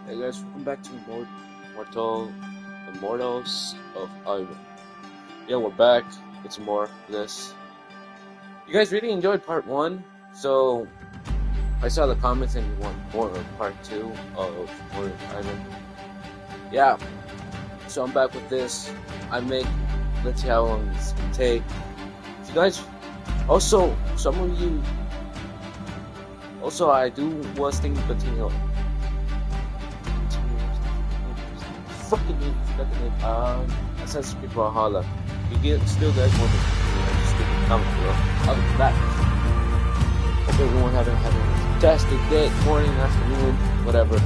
Hey guys, welcome back to Immortals of Aveum. Yeah, we're back with some more of this. You guys really enjoyed part 1, so I saw the comments and you want more of part 2 of Immortals of Aveum. Yeah, so I'm back with this. Let's see how long this can take. So you guys, also, some of you, I was thinking continue. Fucking Assassin's Creed Valhalla. Still guys want to just give a comment below. Other than that, hope everyone having a fantastic day, morning, afternoon, whatever.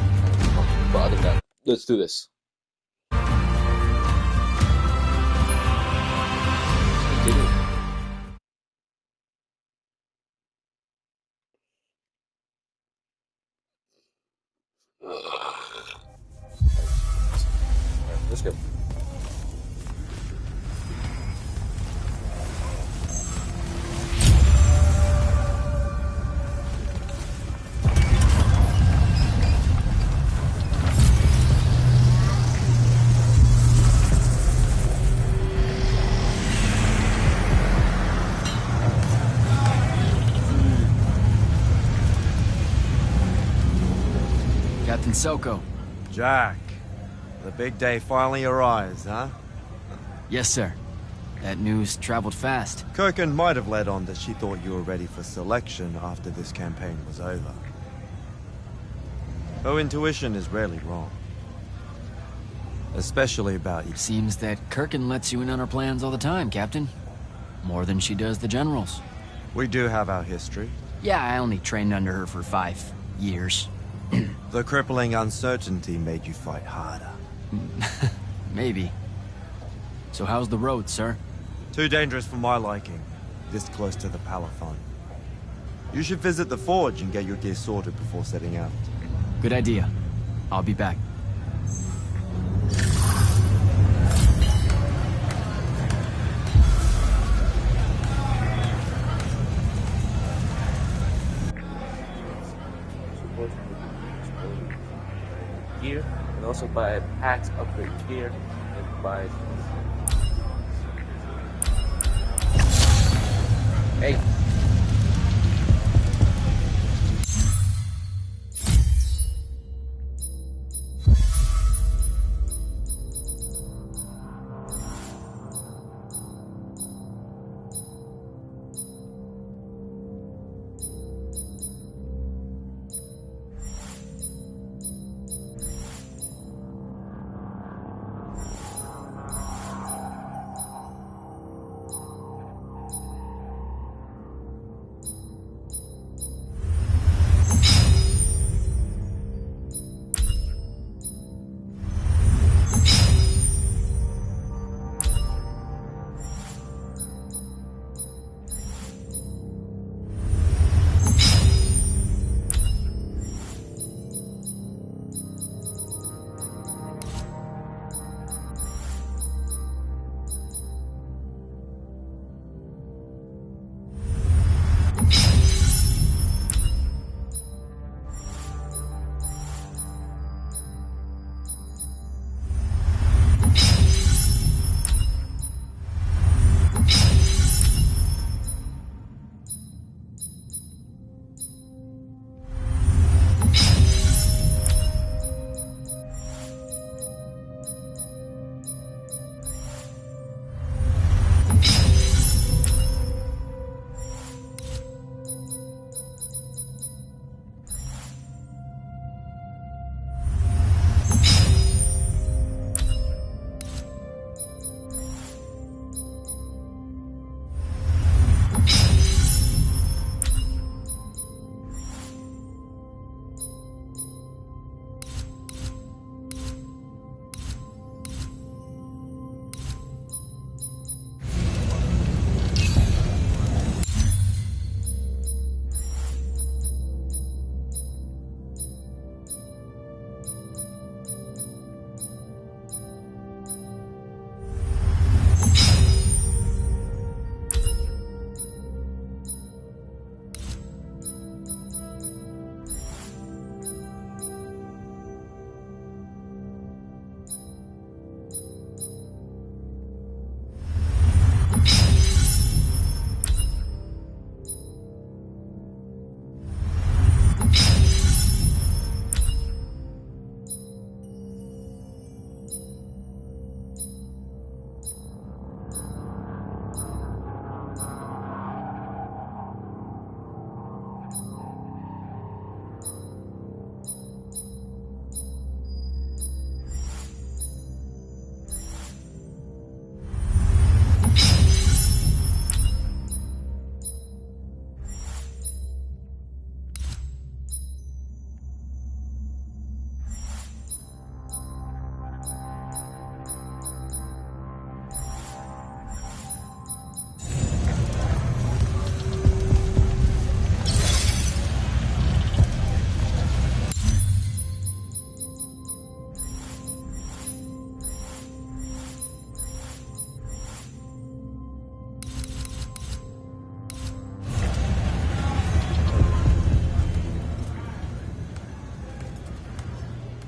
But other than that, let's do this. Continue. Alright, let's go. Captain Soko. Jack, the big day finally arrives, huh? Yes, sir. That news traveled fast. Kirkin might have led on that she thought you were ready for selection after this campaign was over. Her intuition is rarely wrong. Especially about you. Seems that Kirkin lets you in on her plans all the time, Captain. More than she does the generals. We do have our history. Yeah, I only trained under her for 5 years. The crippling uncertainty made you fight harder. Maybe. So how's the road, sir? Too dangerous for my liking, this close to the Palathon. You should visit the forge and get your gear sorted before setting out. Good idea. I'll be back. Gear, and also buy packs, upgrade gear, and buy. Hey.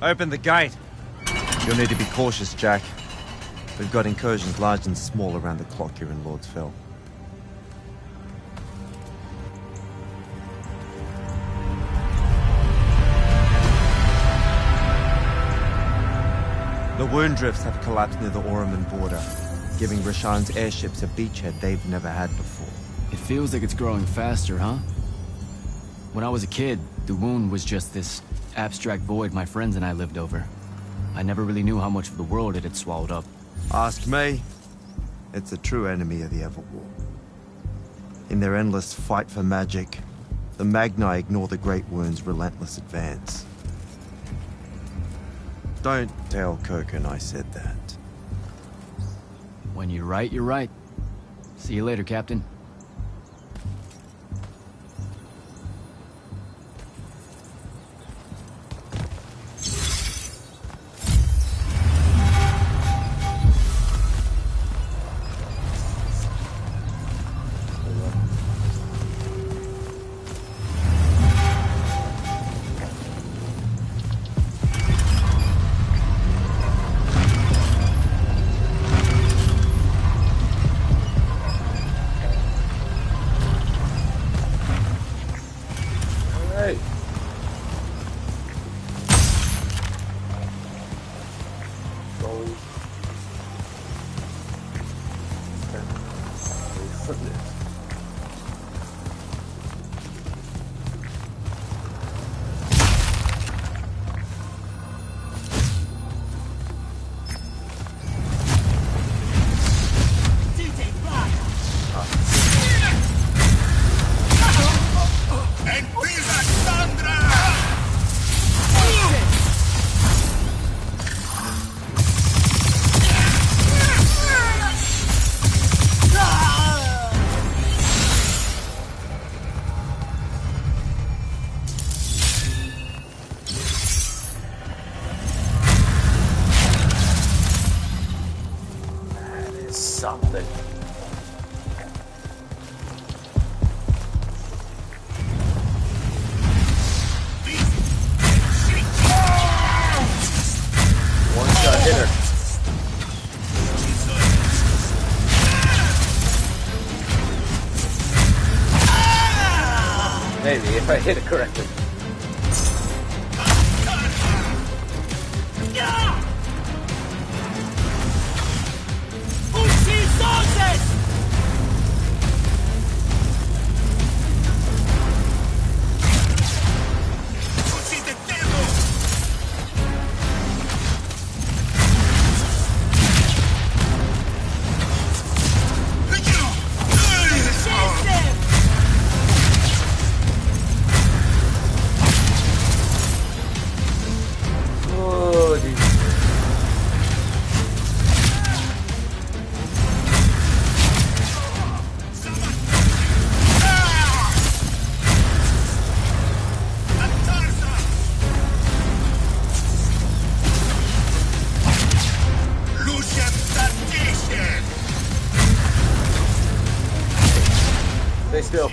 Open the gate. You'll need to be cautious, Jack. We've got incursions large and small around the clock here in Lordsville. The wound drifts have collapsed near the Orman border, giving Rashan's airships a beachhead they've never had before. It feels like it's growing faster, huh? When I was a kid, the wound was just this abstract void my friends and I lived over. I never really knew how much of the world it had swallowed up. Ask me. It's a true enemy of the Everwar. In their endless fight for magic, the Magni ignore the Great Wound's relentless advance. Don't tell Koken I said that. When you're right, you're right. See you later, Captain. Something. One shot hit her. Maybe if I hit it correctly. Stay still.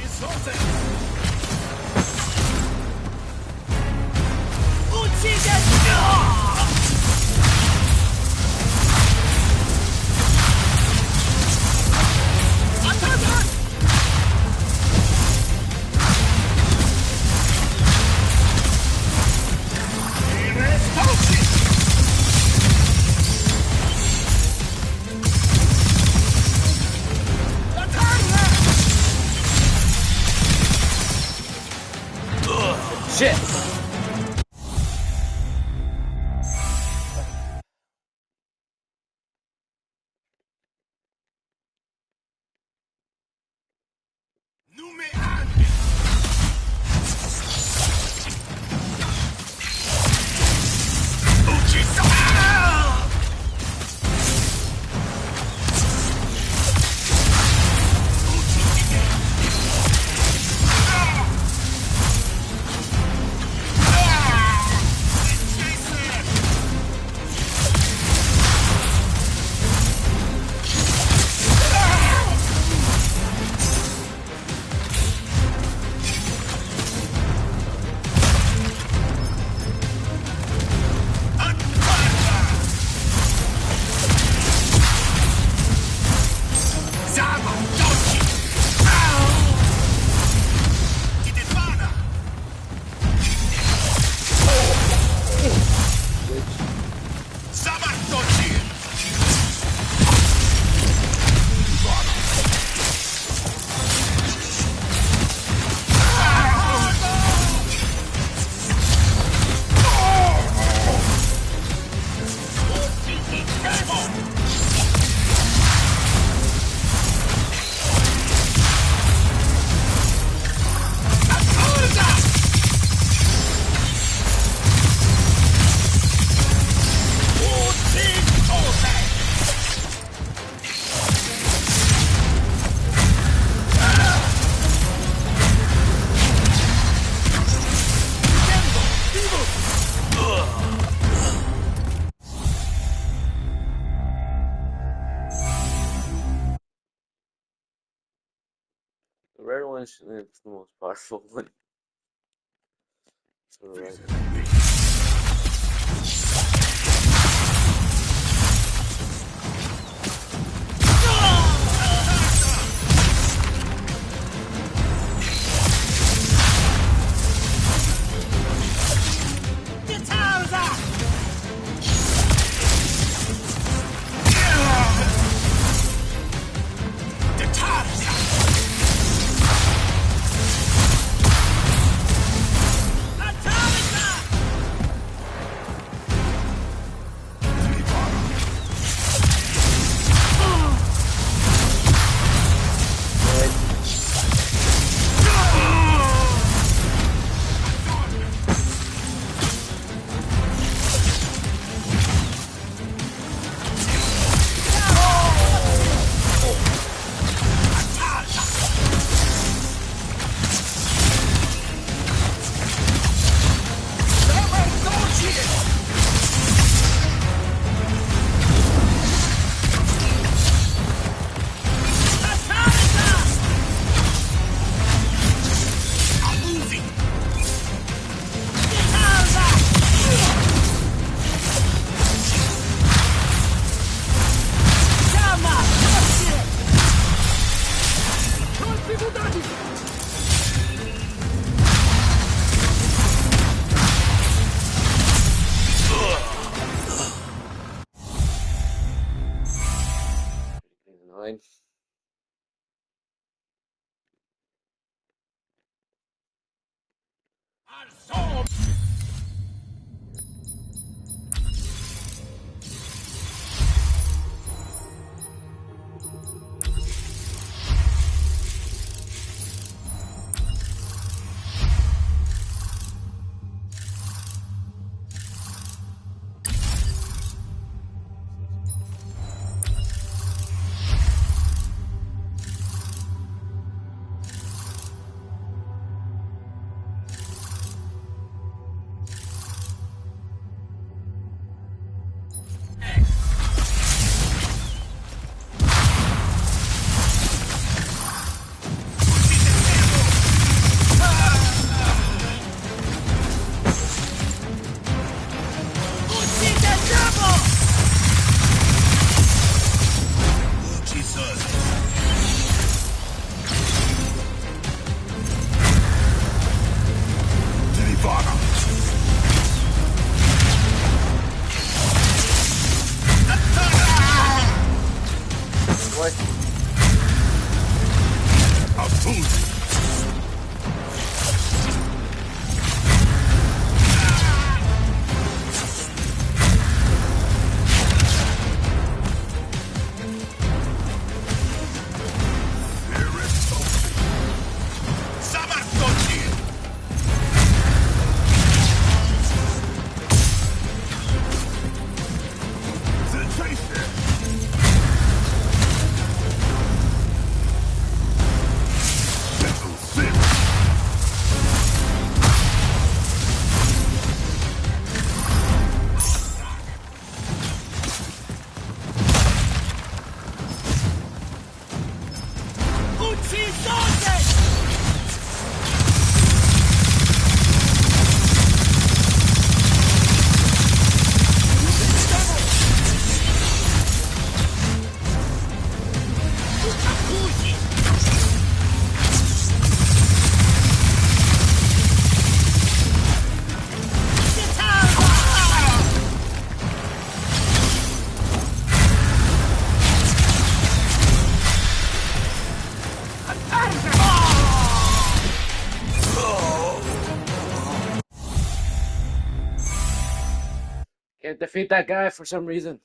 Shit! punch, and it's the most powerful one. So, right. Annoying. What? Can't defeat that guy for some reason.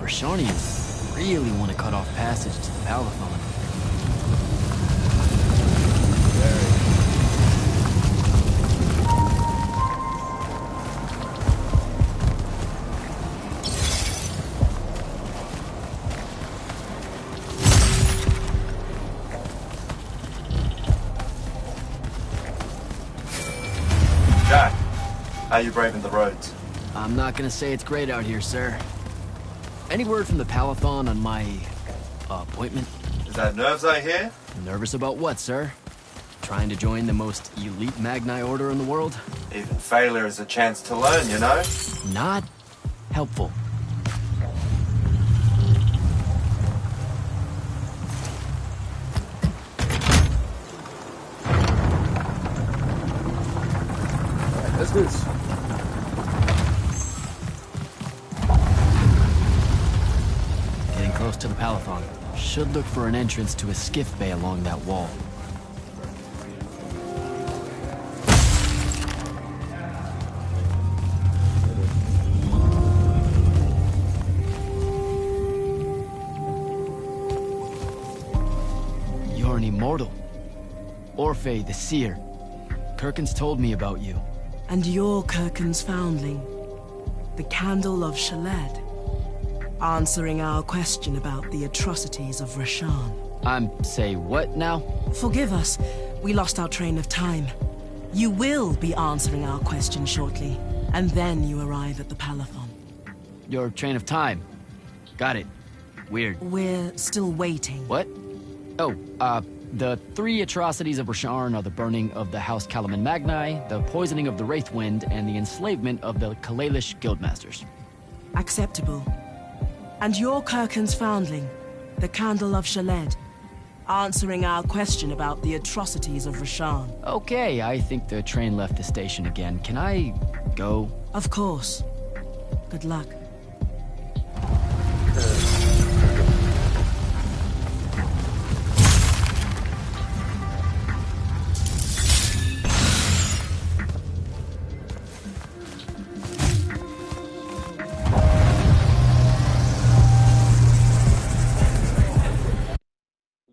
Rashanians really want to cut off passage to the Palathon. Jack, how you braving the roads? I'm not gonna say it's great out here, sir. Any word from the Palathon on my appointment? Is that nerves I hear? Nervous about what, sir? Trying to join the most elite Magni order in the world? Even failure is a chance to learn, you know? Not helpful. Let's do this. Getting close to the Palathon. Should look for an entrance to a skiff bay along that wall. You're an immortal. Orphe the Seer. Kirkin's told me about you. And you're Kirkin's foundling, the Candle of Shaled, answering our question about the atrocities of Rashan. Say what now? Forgive us, we lost our train of time. You will be answering our question shortly, and then you arrive at the Palathon. Your train of time. Got it. Weird. We're still waiting. What? Oh, the three atrocities of Rasharn are the burning of the House Kalaman Magni, the poisoning of the Wraithwind, and the enslavement of the Kalalish Guildmasters. Acceptable. And you're Kirkin's foundling, the Candle of Shaled, answering our question about the atrocities of Rashan. Okay, I think the train left the station again. Can I go? Of course. Good luck.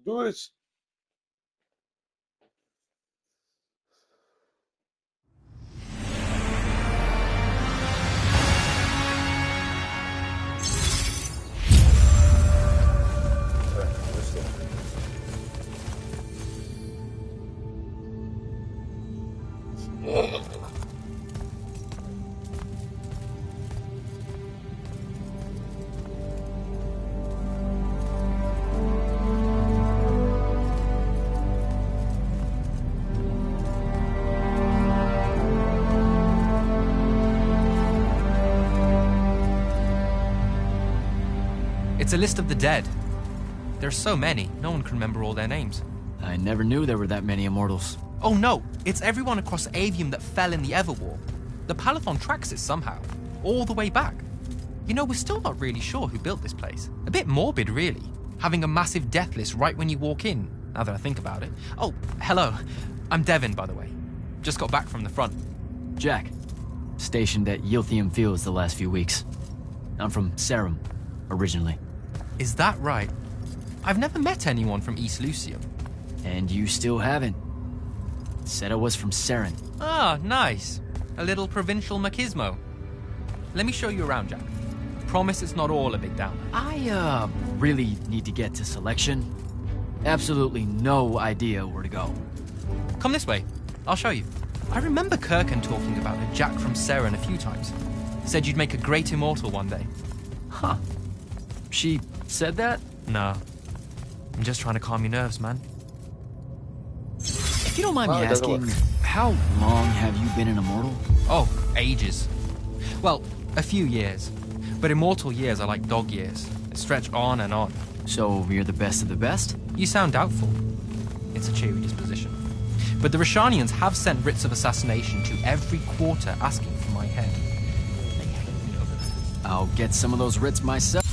Do this. It's a list of the dead. There are so many, no one can remember all their names. I never knew there were that many Immortals. Oh no, it's everyone across Aveum that fell in the Everwar. The Palathon tracks it somehow, all the way back. You know, we're still not really sure who built this place. A bit morbid, really, having a massive death list right when you walk in, now that I think about it. Oh, hello. I'm Devin, by the way. Just got back from the front. Jack. Stationed at Yilthium Fields the last few weeks. I'm from Sarum, originally. Is that right? I've never met anyone from East Lucium. And you still haven't. Said I was from Saren. Ah, nice. A little provincial machismo. Let me show you around, Jack. Promise it's not all a big downer. I, really need to get to selection. Absolutely no idea where to go. Come this way. I'll show you. I remember Kirkin talking about a Jack from Seren a few times. Said you'd make a great immortal one day. Huh. She said that? No. I'm just trying to calm your nerves, man. If you don't mind me It doesn't asking, work. how long have you been an Immortal? Oh, ages. Well, a few years. But immortal years are like dog years. They stretch on and on. So you're the best of the best? You sound doubtful. It's a cheery disposition. But the Rashanians have sent writs of assassination to every quarter asking for my head. They hate me over that. I'll get some of those writs myself.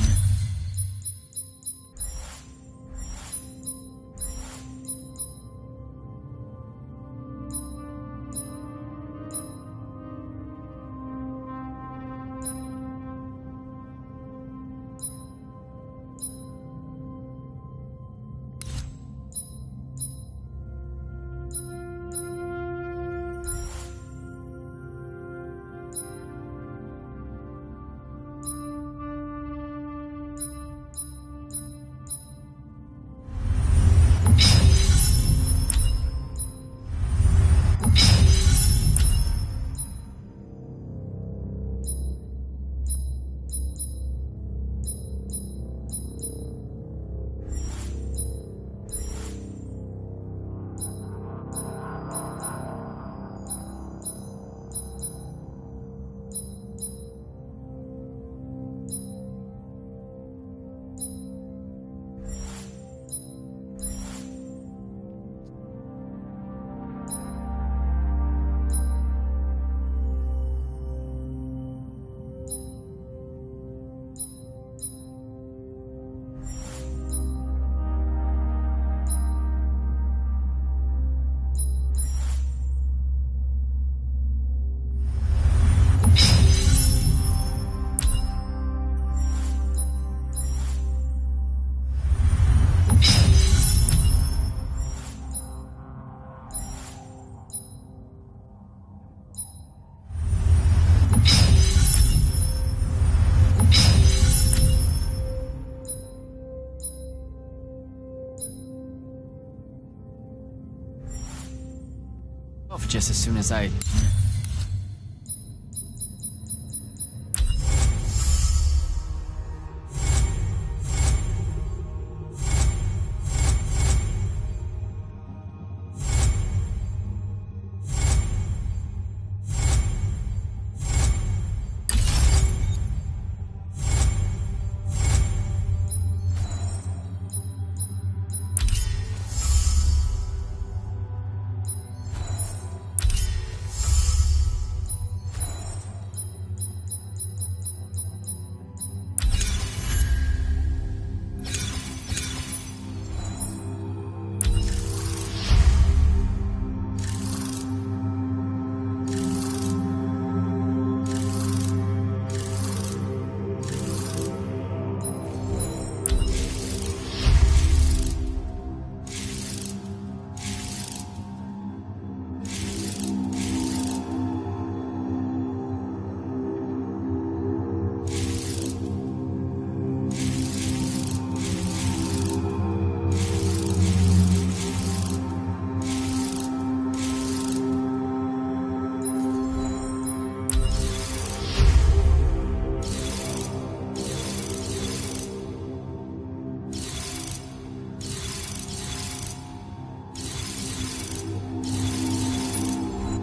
off just as soon as I...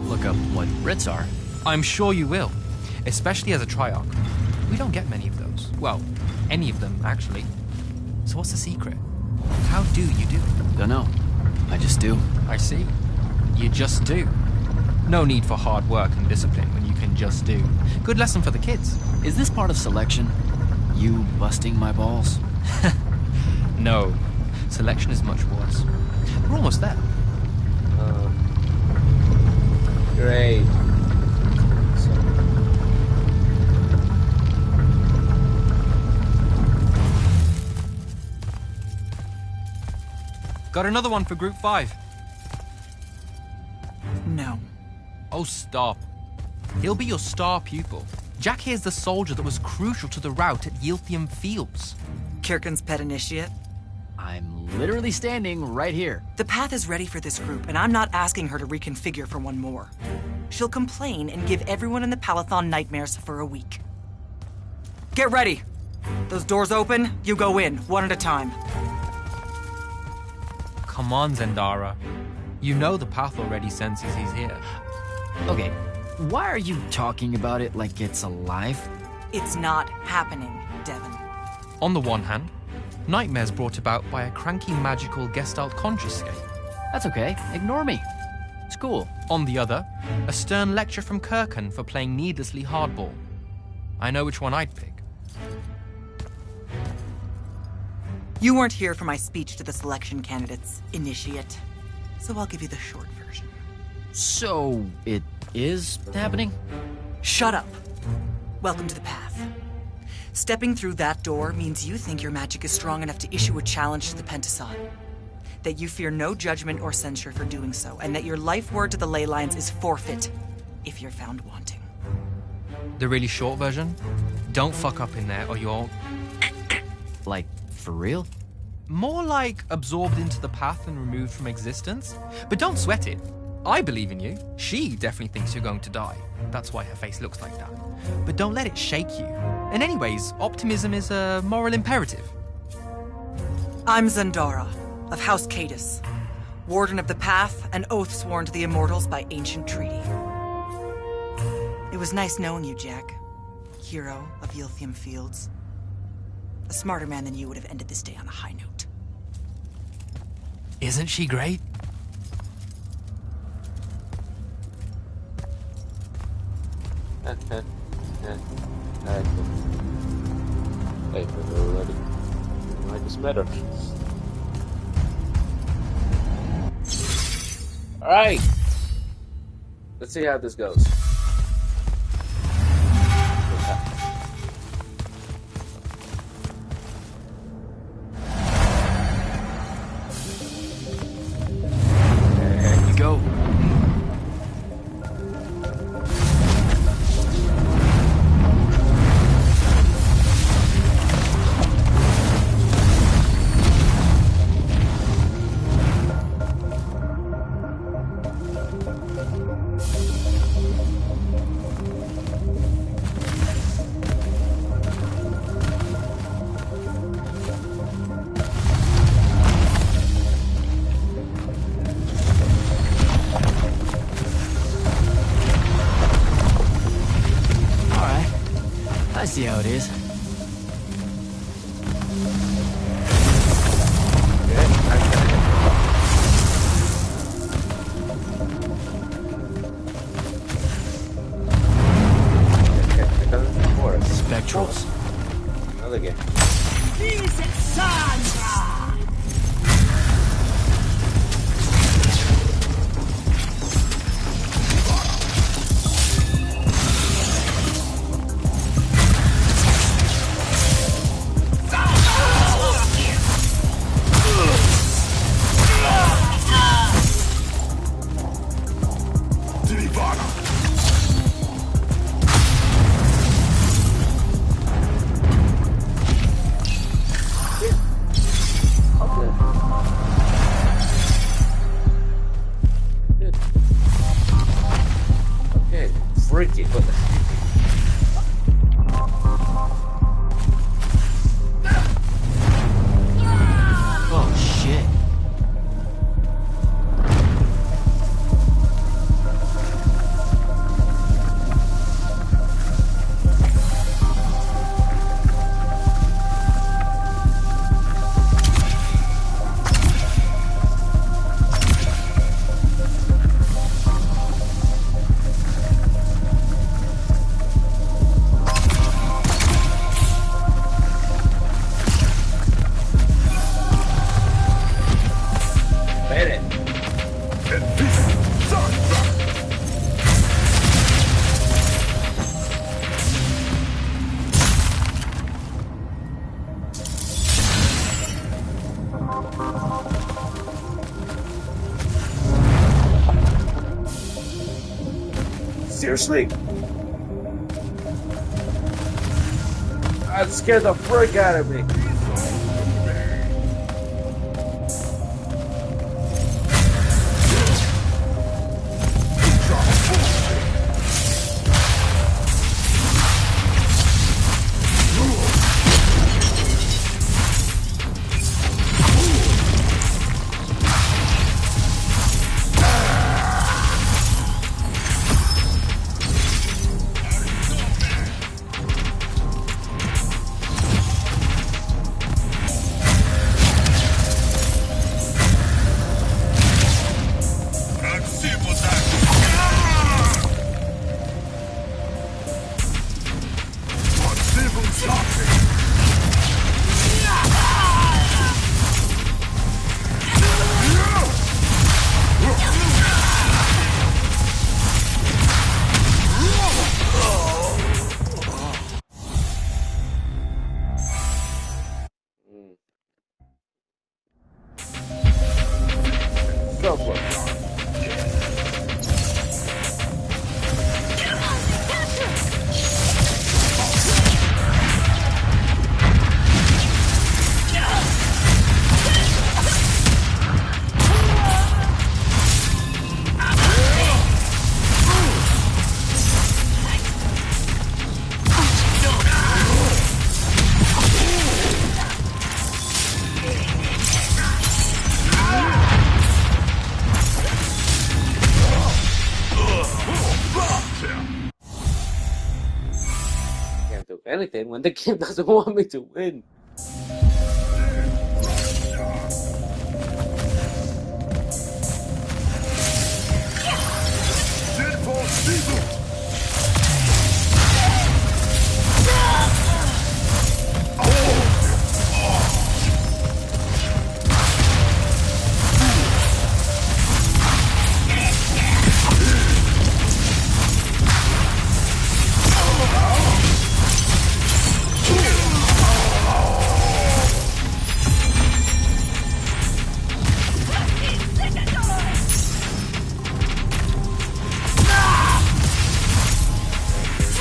Look up what Brits are. I'm sure you will, especially as a Triarch. We don't get many of those. Well, any of them, actually. So what's the secret? How do you do it? Dunno. I just do. I see. You just do. No need for hard work and discipline when you can just do. Good lesson for the kids. Is this part of selection? You busting my balls? No. Selection is much worse. We're almost there. Great. Got another one for Group 5. No. Oh, stop. He'll be your star pupil. Jack here's the soldier that was crucial to the rout at Aveum Fields. Kirkin's pet initiate? I'm literally standing right here. The path is ready for this group, and I'm not asking her to reconfigure for one more. She'll complain and give everyone in the Palathon nightmares for a week. Get ready! Those doors open, you go in, one at a time. Come on, Zendara. You know the path already senses he's here. Okay, why are you talking about it like it's alive? It's not happening, Devon. On the one hand, nightmares brought about by a cranky magical Gestalt conscious state. That's okay, ignore me. It's cool. On the other, a stern lecture from Kirkin for playing needlessly hardball. I know which one I'd pick. You weren't here for my speech to the selection candidates, initiate. So I'll give you the short version. So, it is happening? Shut up. Welcome to the path. Stepping through that door means you think your magic is strong enough to issue a challenge to the Pentason. That you fear no judgment or censure for doing so, and that your life word to the ley lines is forfeit if you're found wanting. The really short version? Don't fuck up in there or you'll... Like, for real? More like absorbed into the path and removed from existence. But don't sweat it. I believe in you. She definitely thinks you're going to die. That's why her face looks like that. But don't let it shake you. And anyways, optimism is a moral imperative. I'm Zendara, of House Cadus, Warden of the Path, and oath sworn to the Immortals by ancient treaty. It was nice knowing you, Jack. Hero of Aveum Fields. A smarter man than you would have ended this day on a high note. Isn't she great? Hey, we're already. I just met her. Alright! Let's see how this goes. There you go. it is? Spectrals. Another game. Freaky, what the Oh, shit. Seriously? That scared the frick out of me. So close. Can't do anything when the game doesn't want me to win.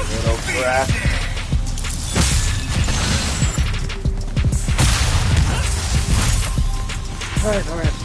Little crap. Alright.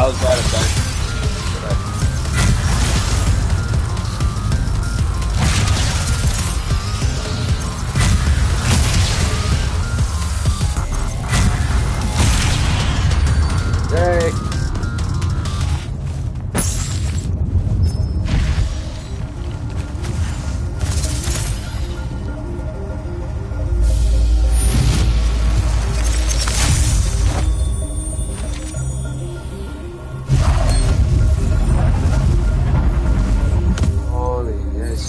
was bad at that. Yay! Holy yes.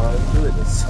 Let's do this.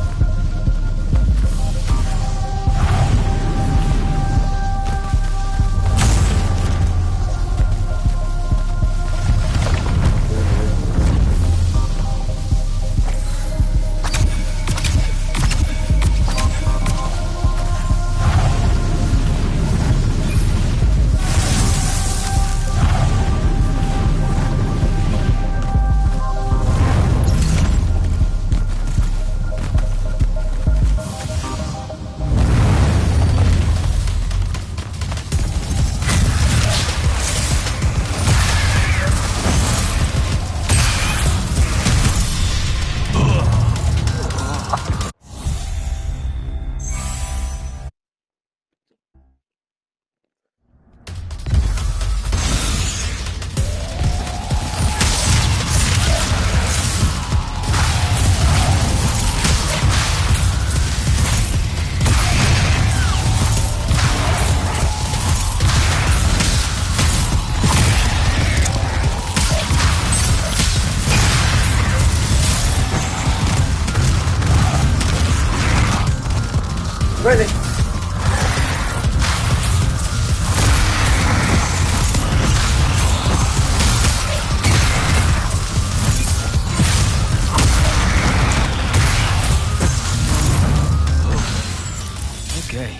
Ready. Okay.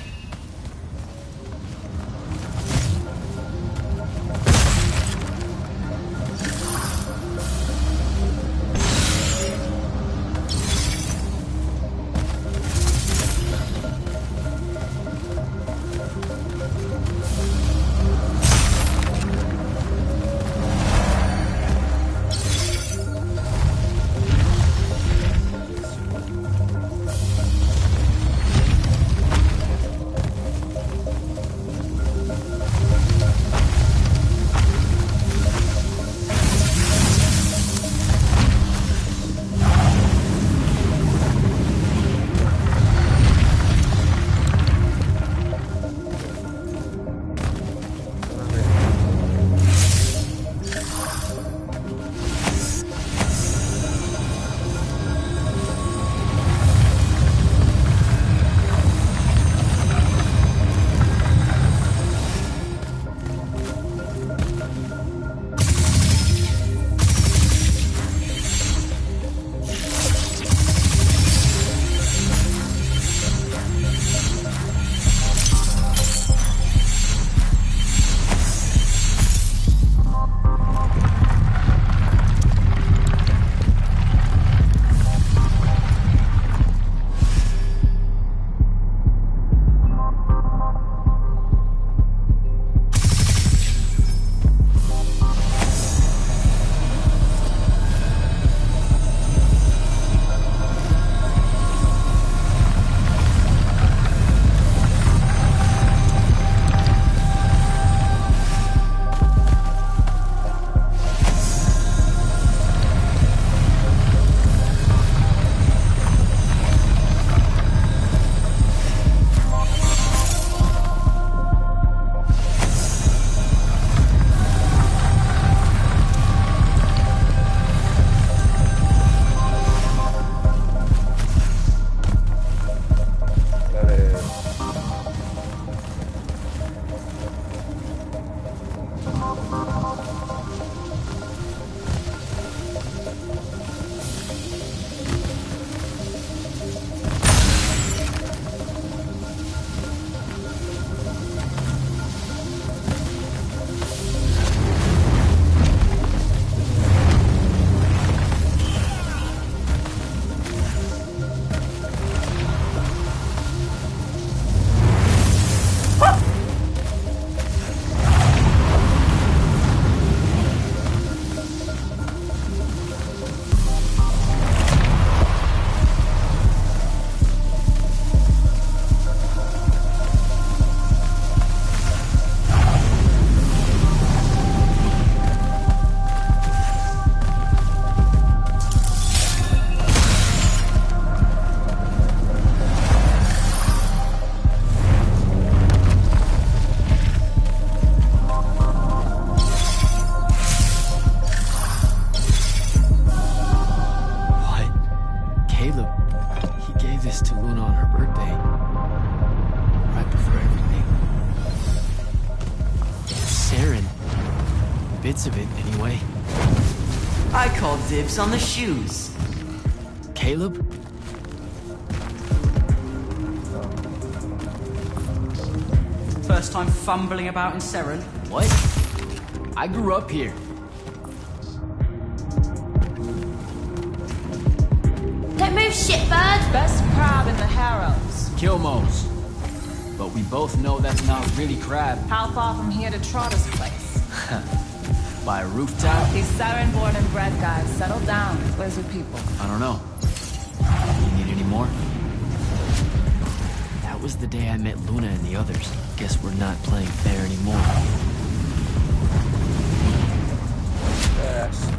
Caleb, he gave this to Luna on her birthday. Right before everything. Saren. Bits of it, anyway. I call dibs on the shoes. Caleb? First time fumbling about in Seren. What? I grew up here. Don't move, shitbird! Best crab in the Harrows. Kilmos. But we both know that's not really crab. How far from here to Trotter's place? By a rooftop? These Saren-born and bred guys, settle down. Lizard people. I don't know. You need any more? That was the day I met Luna and the others. Guess we're not playing fair anymore. Yes.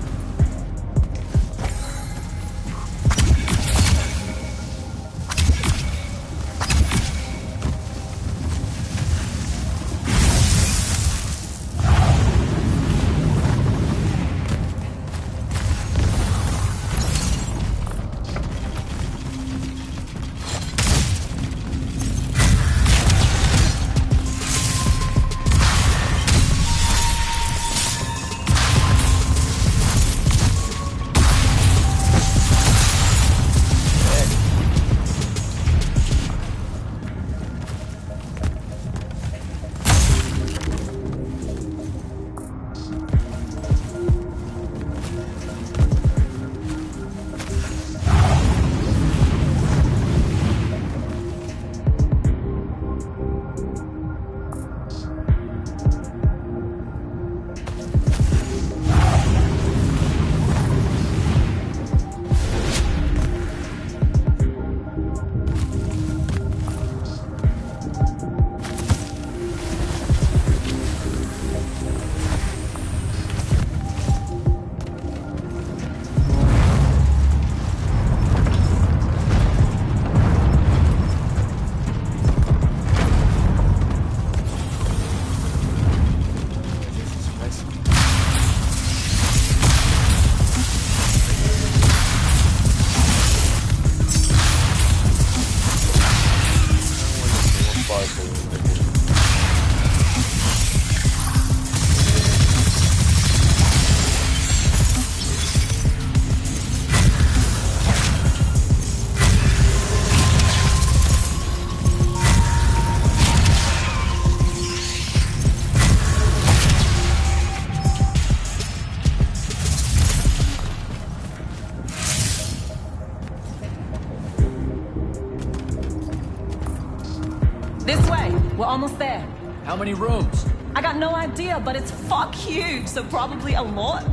This way. We're almost there. How many rooms? I got no idea, but it's fuck huge, so probably a lot.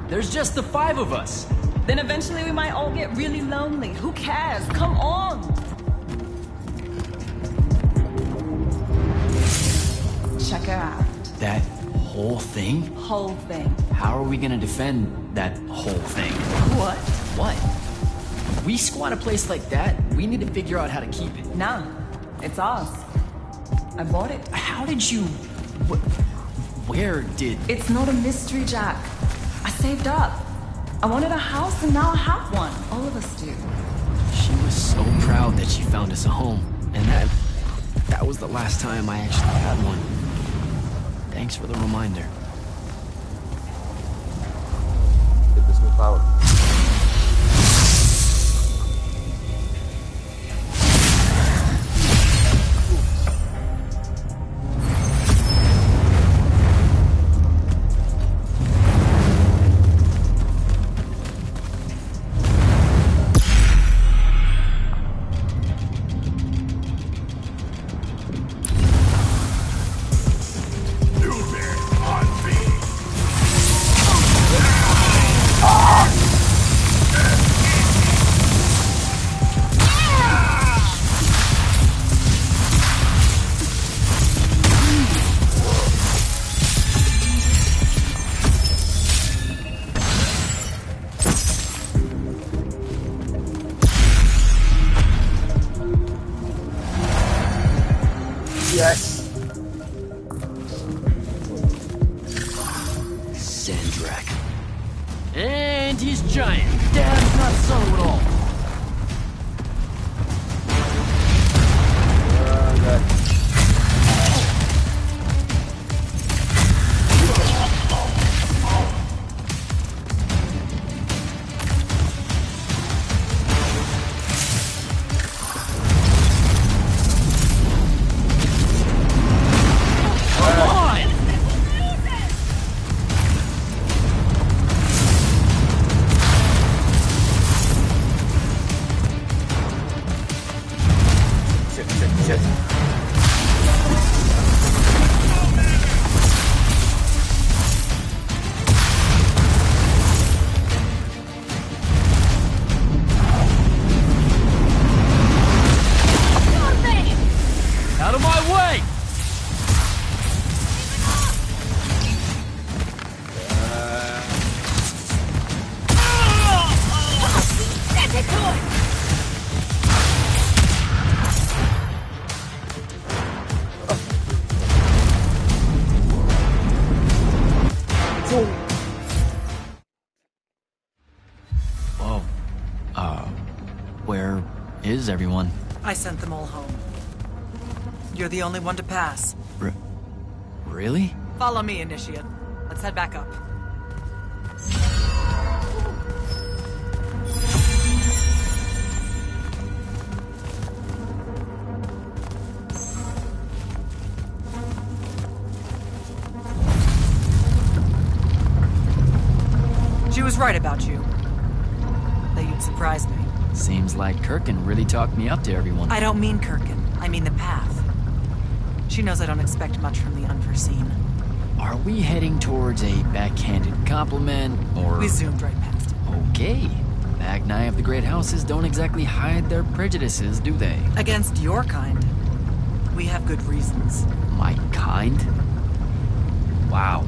There's just the 5 of us. Then eventually we might all get really lonely. Who cares? Come on! Check her out. That whole thing? Whole thing. How are we gonna defend that whole thing? What? What? We squat a place like that, we need to figure out how to keep it. Nah, it's ours. I bought it. How did you... Where did... It's not a mystery, Jack. I saved up. I wanted a house and now I have one. All of us do. She was so proud that she found us a home. And that was the last time I actually had one. Thanks for the reminder. Get this new power. Yes. Sandrak. And he's giant. Dad's not subtle at all. is everyone? I sent them all home. You're the only one to pass. Really? Follow me, Initiate. Let's head back up. She was right about you. That you'd surprise me. Seems like Kirkin really talked me up to everyone. I don't mean Kirkin. I mean the path. She knows I don't expect much from the unforeseen. Are we heading towards a backhanded compliment, or... We zoomed right past it. Okay. Magni of the Great Houses don't exactly hide their prejudices, do they? Against your kind. We have good reasons. My kind? Wow.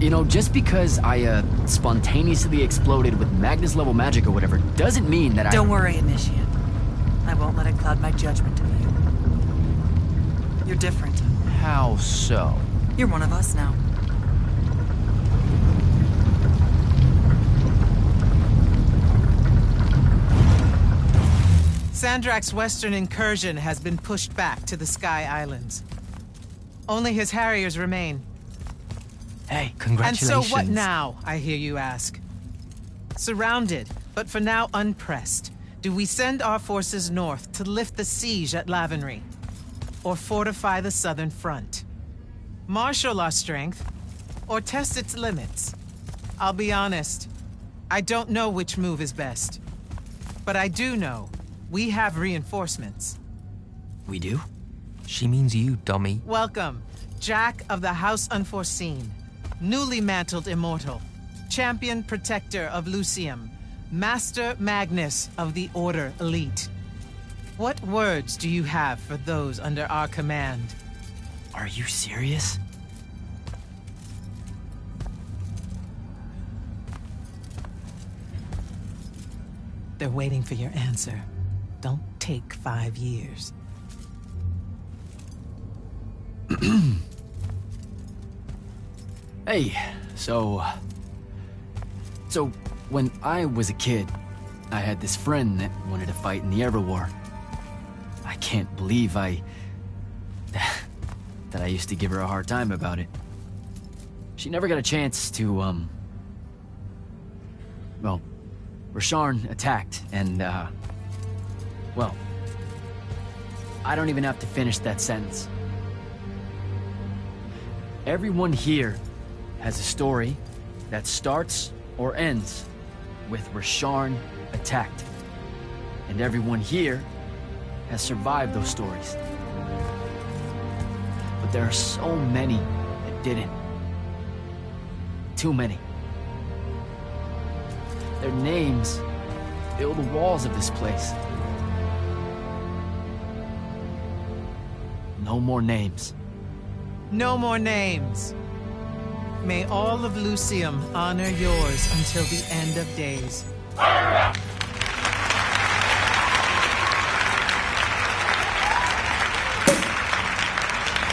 You know, just because I, spontaneously exploded with Magnus-level magic or whatever, doesn't mean that Don't worry, Initiate. I won't let it cloud my judgment of you. You're different. How so? You're one of us now. Sandrak's western incursion has been pushed back to the Sky Islands. Only his Harriers remain. Hey, And congratulations. so what now, I hear you ask? Surrounded, but for now unpressed, do we send our forces north to lift the siege at Lavenry? Or fortify the southern front? Marshal our strength, or test its limits? I'll be honest, I don't know which move is best. But I do know we have reinforcements. We do? She means you, dummy. Welcome, Jack of the House Unforeseen, newly mantled Immortal, champion protector of Lucium, Master Magnus of the Order Elite. What words do you have for those under our command? Are you serious? They're waiting for your answer. Don't take 5 years. Hey, so when I was a kid, I had this friend that wanted to fight in the Everwar. I can't believe that I used to give her a hard time about it. She never got a chance to, well, Rasharn attacked, and, well, I don't even have to finish that sentence. Everyone here has a story that starts or ends with Rasharn attacked. And everyone here has survived those stories. But there are so many that didn't. Too many. Their names fill the walls of this place. No more names. No more names. May all of Lucium honor yours until the end of days.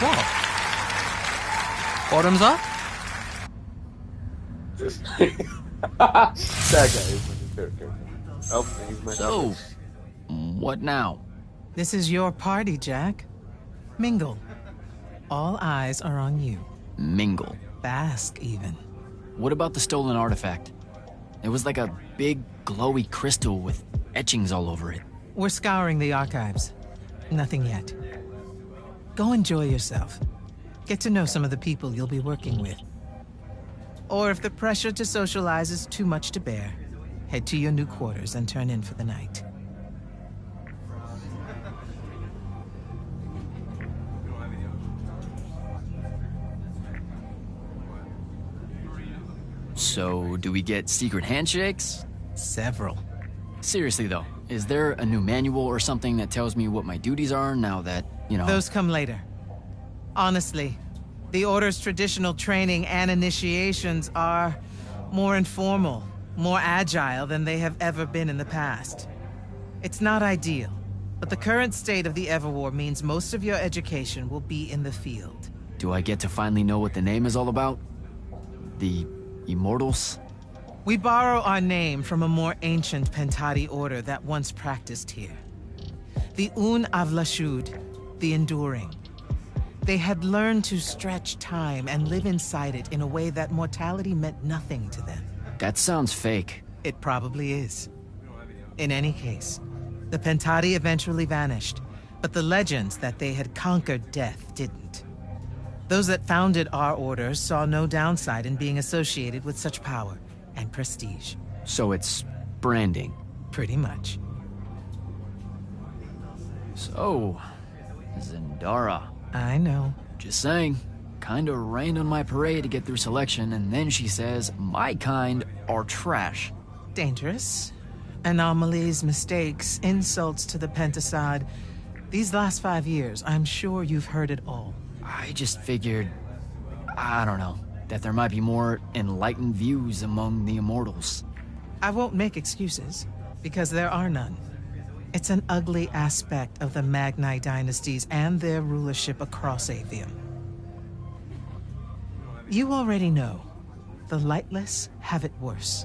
What? Bottoms up? That guy is my character. Oh, he's my So, what now? This is your party, Jack. Mingle. All eyes are on you. Mingle. Bask, even. What about the stolen artifact? It was like a big, glowy crystal with etchings all over it. We're scouring the archives. Nothing yet. Go enjoy yourself. Get to know some of the people you'll be working with. Or if the pressure to socialize is too much to bear, head to your new quarters and turn in for the night. So, do we get secret handshakes? Several. Seriously though, is there a new manual or something that tells me what my duties are now that, you know... Those come later. Honestly, the Order's traditional training and initiations are more informal, more agile than they have ever been in the past. It's not ideal, but the current state of the Everwar means most of your education will be in the field. Do I get to finally know what the name is all about? The Immortals? We borrow our name from a more ancient Pentati order that once practiced here. The Un Avlashud, the Enduring. They had learned to stretch time and live inside it in a way that mortality meant nothing to them. That sounds fake. It probably is. In any case, the Pentati eventually vanished, but the legends that they had conquered death didn't. Those that founded our orders saw no downside in being associated with such power and prestige. So it's branding. Pretty much. So, Zendara. I know. Just saying. Kinda rained on my parade to get through selection, and then she says my kind are trash. Dangerous. Anomalies, mistakes, insults to the Pentasod. These last 5 years, I'm sure you've heard it all. I just figured, I don't know, that there might be more enlightened views among the Immortals. I won't make excuses, because there are none. It's an ugly aspect of the Magni dynasties and their rulership across Aveum. You already know, the lightless have it worse.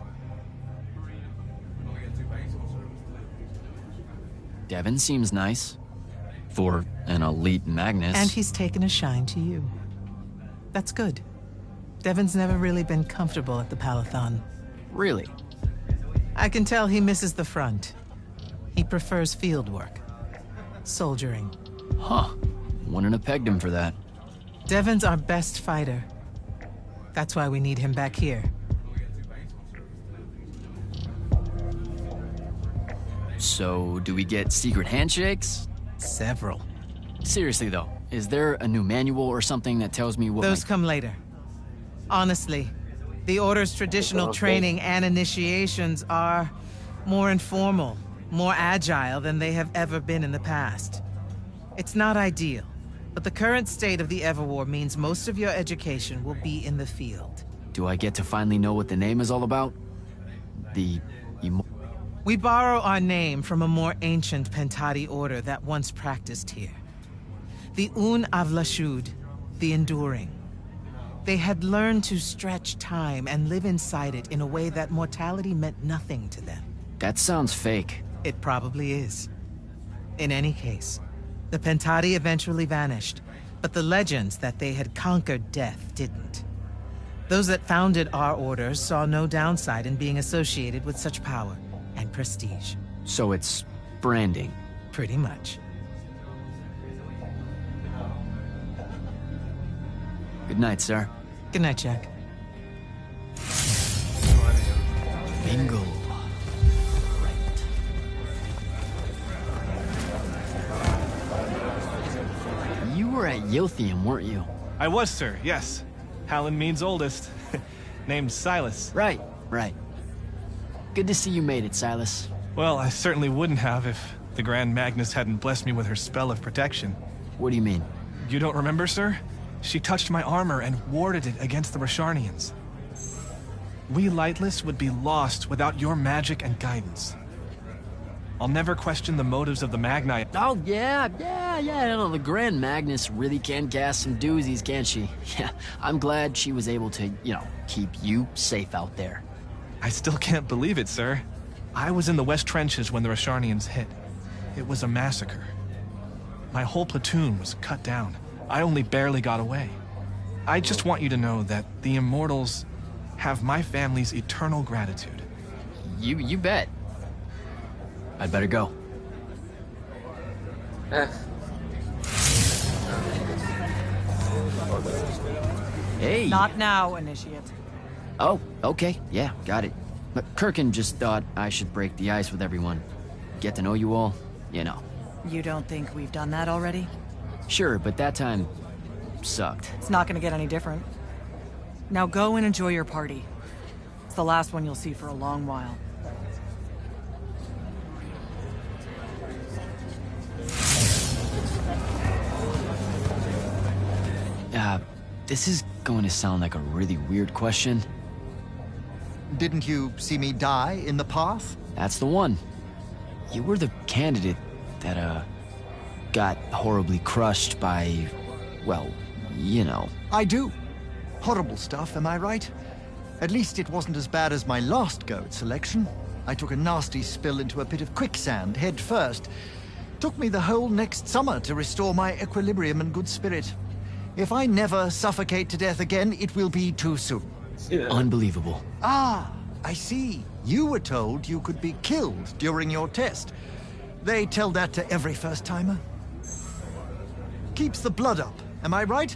Devin seems nice. For an elite Magnus. And he's taken a shine to you. That's good. Devin's never really been comfortable at the Palathon. Really? I can tell he misses the front. He prefers field work. Soldiering. Huh. Wouldn't have pegged him for that. Devin's our best fighter. That's why we need him back here. So, do we get secret handshakes? Several. Seriously though, is there a new manual or something that tells me what Those come later. Honestly, the Order's traditional training and initiations are more informal, more agile than they have ever been in the past. It's not ideal, but the current state of the Everwar means most of your education will be in the field. Do I get to finally know what the name is all about? We borrow our name from a more ancient Pentati order that once practiced here. The Un Avlashud, the Enduring. They had learned to stretch time and live inside it in a way that mortality meant nothing to them. That sounds fake. It probably is. In any case, the Pentati eventually vanished, but the legends that they had conquered death didn't. Those that founded our orders saw no downside in being associated with such power and prestige. So it's branding. Pretty much. Good night, sir. Good night, Jack. Bingo. You were at Yothium, weren't you? I was, sir, yes. Hallen means oldest. Named Silas. Right. Good to see you made it, Silas. Well, I certainly wouldn't have if the Grand Magnus hadn't blessed me with her spell of protection. What do you mean? You don't remember, sir? She touched my armor and warded it against the Rasharnians. We Lightless would be lost without your magic and guidance. I'll never question the motives of the Magni. Oh, yeah, no, the Grand Magnus really can cast some doozies, can't she? Yeah, I'm glad she was able to, keep you safe out there. I still can't believe it, sir. I was in the West Trenches when the Rasharnians hit. It was a massacre. My whole platoon was cut down. I only barely got away. I just want you to know that the Immortals have my family's eternal gratitude. You bet. I'd better go. Hey. Not now, Initiate. Oh, okay. Yeah, got it. But Kirkin just thought I should break the ice with everyone. Get to know you all, You don't think we've done that already? Sure, but that time sucked. It's not gonna get any different. Now go and enjoy your party. It's the last one you'll see for a long while. This is going to sound like a really weird question. Didn't you see me die in the path? That's the one. You were the candidate that, got horribly crushed by, well, I do. Horrible stuff, am I right? At least it wasn't as bad as my last go at selection. I took a nasty spill into a pit of quicksand head first. Took me the whole next summer to restore my equilibrium and good spirit. If I never suffocate to death again, it will be too soon. Yeah. Unbelievable. Ah, I see. You were told you could be killed during your test. They tell that to every first-timer. Keeps the blood up, am I right?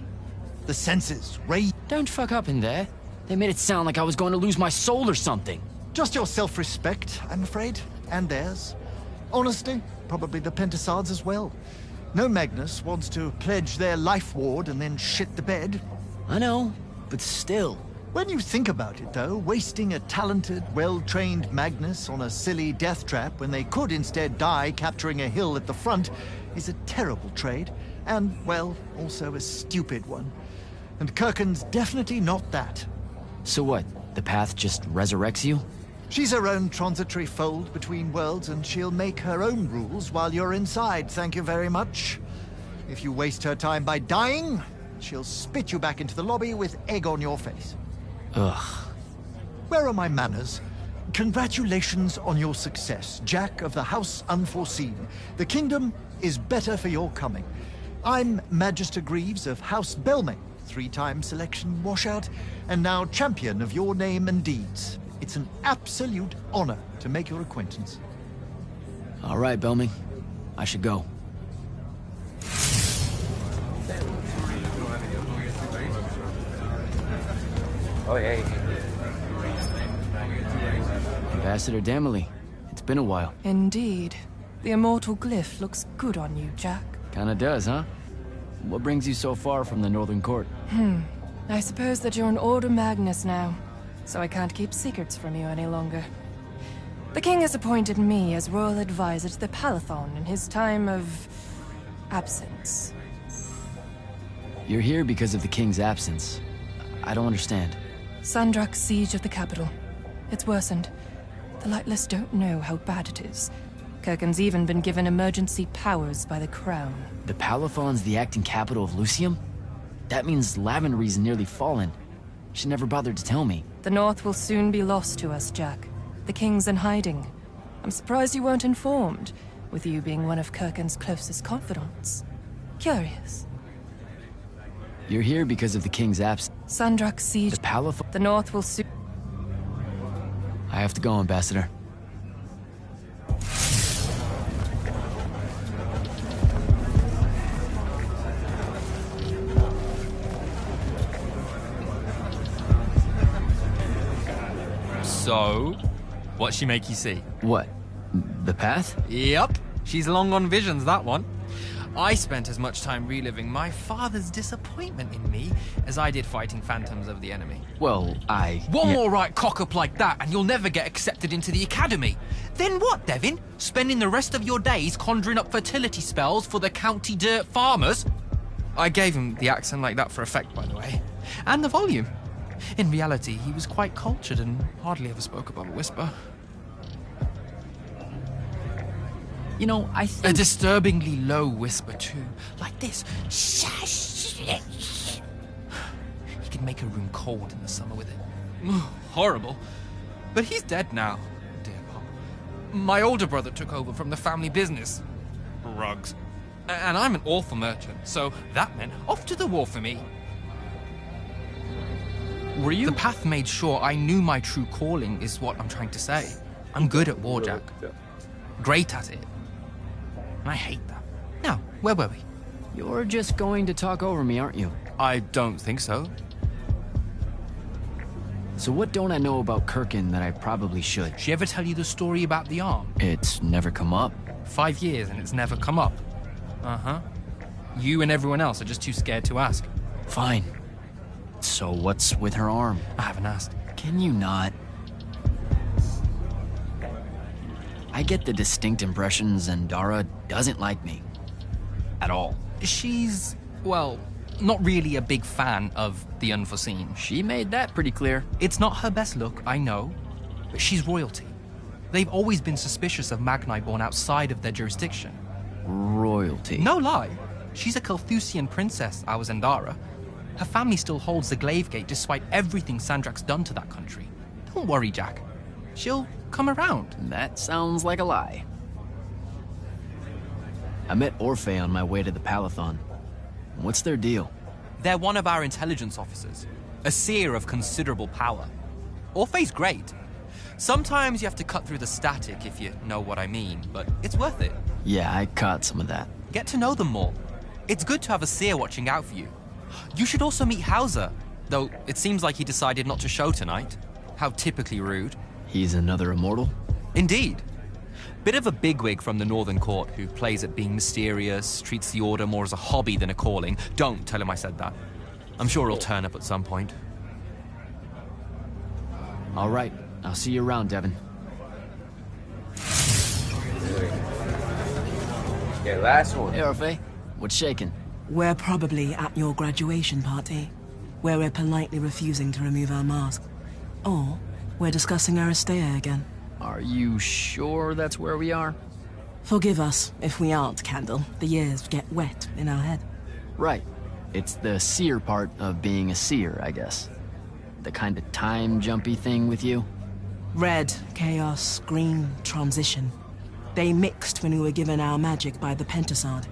The senses, Don't fuck up in there. They made it sound like I was going to lose my soul or something. Just your self-respect, I'm afraid, and theirs. Honestly, probably the Pentasards as well. No Magnus wants to pledge their life ward and then shit the bed. I know, but still. When you think about it, though, wasting a talented, well-trained Magnus on a silly death trap when they could instead die capturing a hill at the front is a terrible trade, and, well, also a stupid one. And Kirkin's definitely not that. So what, the path just resurrects you? She's her own transitory fold between worlds, and she'll make her own rules while you're inside, thank you very much. If you waste her time by dying, she'll spit you back into the lobby with egg on your face. Ugh. Where are my manners? Congratulations on your success, Jack of the House Unforeseen. The kingdom is better for your coming. I'm Magister Greaves of House Belmay, 3-time selection washout, and now champion of your name and deeds. It's an absolute honor to make your acquaintance. All right, Belmay. I should go. Oh, yeah. Ambassador Damley, it's been a while. Indeed. The immortal glyph looks good on you, Jack. Kinda does, huh? What brings you so far from the Northern Court? I suppose that you're an Order Magnus now, so I can't keep secrets from you any longer. The king has appointed me as royal advisor to the Palathon in his time of absence. You're here because of the king's absence. I don't understand. Sandrak's siege of the capital. It's worsened. The Lightless don't know how bad it is. Kirkin's even been given emergency powers by the crown. The Palathon's the acting capital of Lucium? That means Lavenry's nearly fallen. She never bothered to tell me. The North will soon be lost to us, Jack. The king's in hiding. I'm surprised you weren't informed, with you being one of Kirkin's closest confidants. Curious. You're here because of the king's absence. Sandrak's siege. The Palathon. The North will soon. I have to go, Ambassador. So, what'd she make you see? What? The path? Yep. She's long on visions, that one. I spent as much time reliving my father's disappointment in me as I did fighting phantoms of the enemy. Well, One more right cock-up like that and you'll never get accepted into the academy. Then what, Devin? Spending the rest of your days conjuring up fertility spells for the county dirt farmers? I gave him the accent like that for effect, by the way. And the volume. In reality, he was quite cultured and hardly ever spoke above a whisper. You know, I think... A disturbingly low whisper, too. Like this. He could make a room cold in the summer with it. Horrible. But he's dead now, dear Pop. My older brother took over from the family business. Rugs. And I'm an awful merchant, so that meant off to the war for me. Were you? The path made sure I knew my true calling, is what I'm trying to say. I'm good at war, Jack. Great at it. And I hate that. Now, where were we? You're just going to talk over me, aren't you? I don't think so. So what don't I know about Kirkin that I probably should? She ever tell you the story about the arm? It's never come up. 5 years and it's never come up. Uh-huh. You and everyone else are just too scared to ask. Fine. So what's with her arm? I haven't asked. Can you not? I get the distinct impression Zendara doesn't like me. At all. She's, well, not really a big fan of the Unforeseen. She made that pretty clear. It's not her best look, I know, but she's royalty. They've always been suspicious of Magni born outside of their jurisdiction. Royalty? No lie. She's a Carthusian princess, our Zendara. Her family still holds the Glaive Gate despite everything Sandrak's done to that country. Don't worry, Jack. She'll come around. That sounds like a lie. I met Orphe on my way to the Palathon. What's their deal? They're one of our intelligence officers, a seer of considerable power. Orphe's great. Sometimes you have to cut through the static, if you know what I mean, but it's worth it. Yeah, I caught some of that. Get to know them more. It's good to have a seer watching out for you. You should also meet Hauser, though it seems like he decided not to show tonight. How typically rude. He's another immortal? Indeed. Bit of a bigwig from the Northern Court who plays at being mysterious, treats the Order more as a hobby than a calling. Don't tell him I said that. I'm sure he'll turn up at some point. All right, I'll see you around, Devin. Okay, last one. Hey, Orphe. What's shaking? We're probably at your graduation party, where we're politely refusing to remove our masks. Or we're discussing Aristea again. Are you sure that's where we are? Forgive us if we aren't, Candle. The years get wet in our head. Right. It's the seer part of being a seer, I guess. The kind of time-jumpy thing with you? Red, chaos, green, transition. They mixed when we were given our magic by the Pentasod.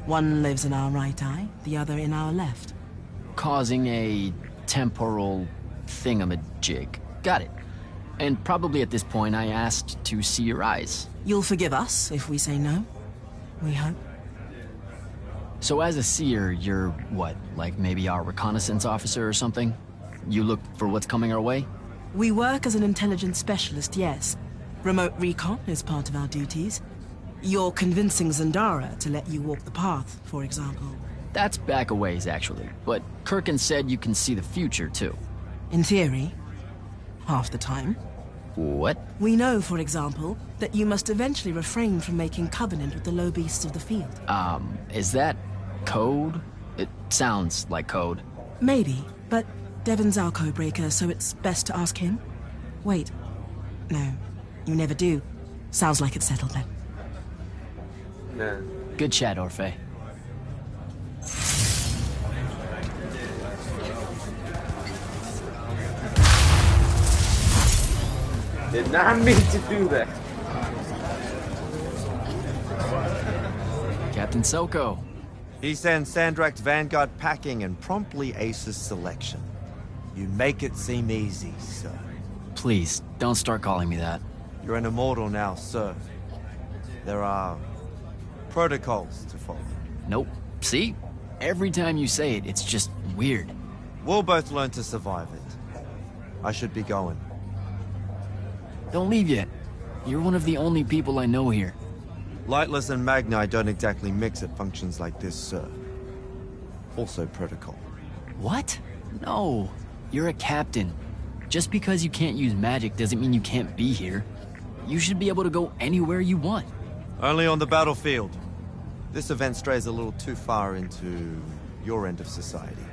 One lives in our right eye, the other in our left. Causing a temporal thingamajig. Got it. And probably at this point I asked to see your eyes. You'll forgive us if we say no. We hope. So as a seer, you're what? Like maybe our reconnaissance officer or something? You look for what's coming our way? We work as an intelligence specialist, yes. Remote recon is part of our duties. You're convincing Zendara to let you walk the path, for example. That's back a ways, actually. But Kirkin said you can see the future, too. In theory. Half the time. What? We know, for example, that you must eventually refrain from making covenant with the low beasts of the field. Is that code? It sounds like code. Maybe, but Devin's our codebreaker, so it's best to ask him. Wait. No, you never do. Sounds like it's settled then. Nah. Good chat, Orphe. Did not mean to do that. Captain Soko. He sends Sandrak's vanguard packing and promptly aces selection. You make it seem easy, sir. Please, don't start calling me that. You're an immortal now, sir. There are protocols to follow. Nope. See? Every time you say it, it's just weird. We'll both learn to survive it. I should be going. Don't leave yet. You're one of the only people I know here. Lightless and Magni don't exactly mix at functions like this, sir. Also protocol. What? No. You're a captain. Just because you can't use magic doesn't mean you can't be here. You should be able to go anywhere you want. Only on the battlefield. This event strays a little too far into your end of society,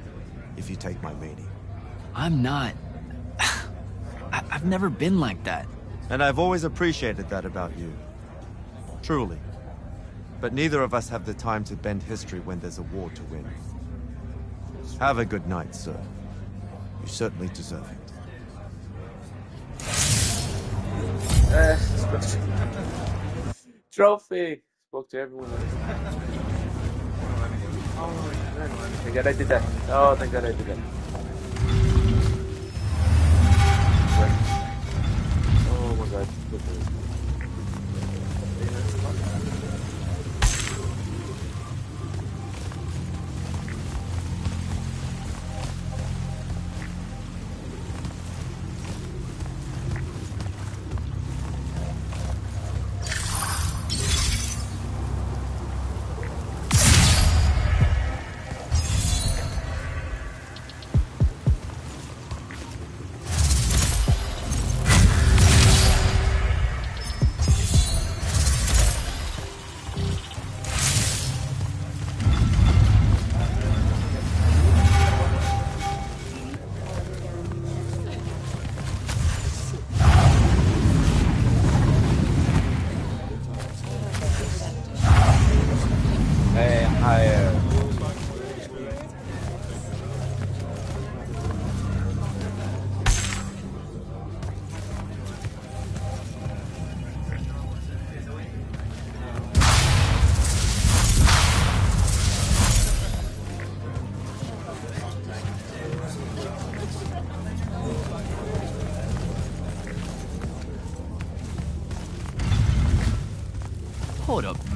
if you take my meaning. I'm not. I've never been like that. And I've always appreciated that about you. Truly. But neither of us have the time to bend history when there's a war to win. Have a good night, sir. You certainly deserve it. Trophy. Spoke to everyone. Oh, thank God I did that. Oh, thank God I did that. Oh my God.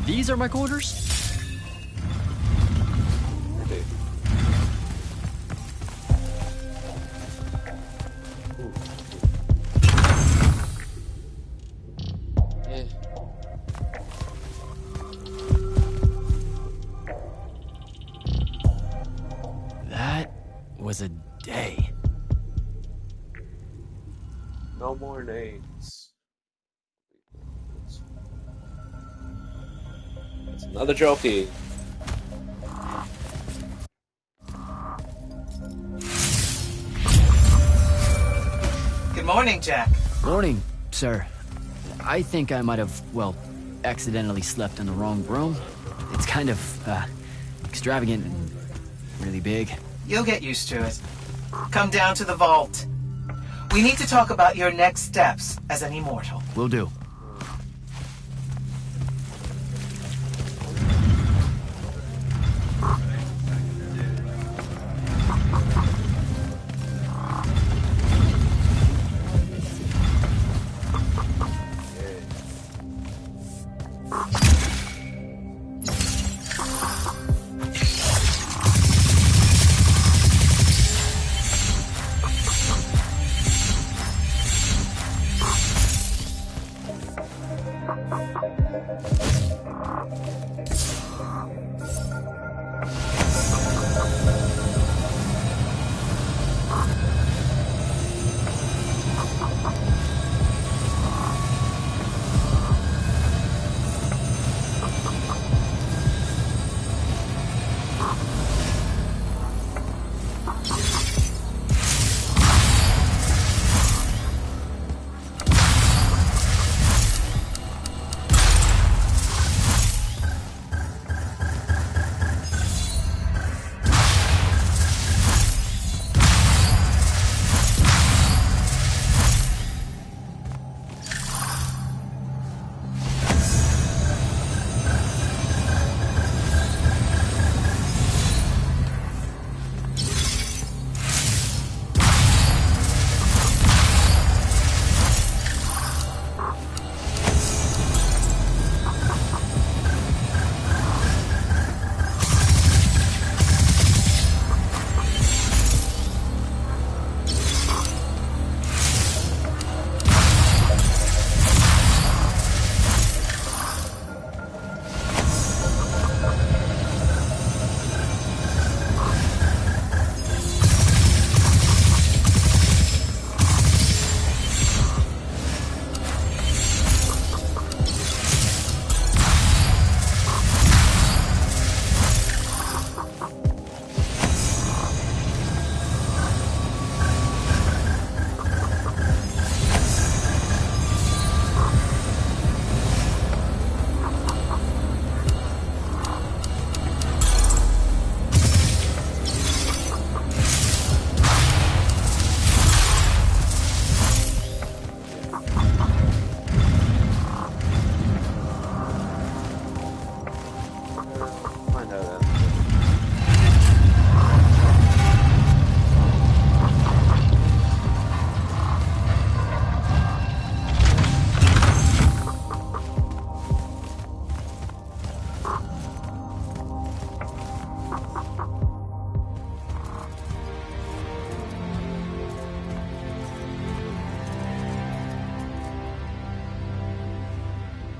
These are my quarters? That was a day. No more names. That's another trophy. Good morning, Jack. Morning, sir. I think I might have, well, accidentally slept in the wrong room. It's kind of, extravagant and really big. You'll get used to it. Come down to the vault. We need to talk about your next steps as an immortal. Will do.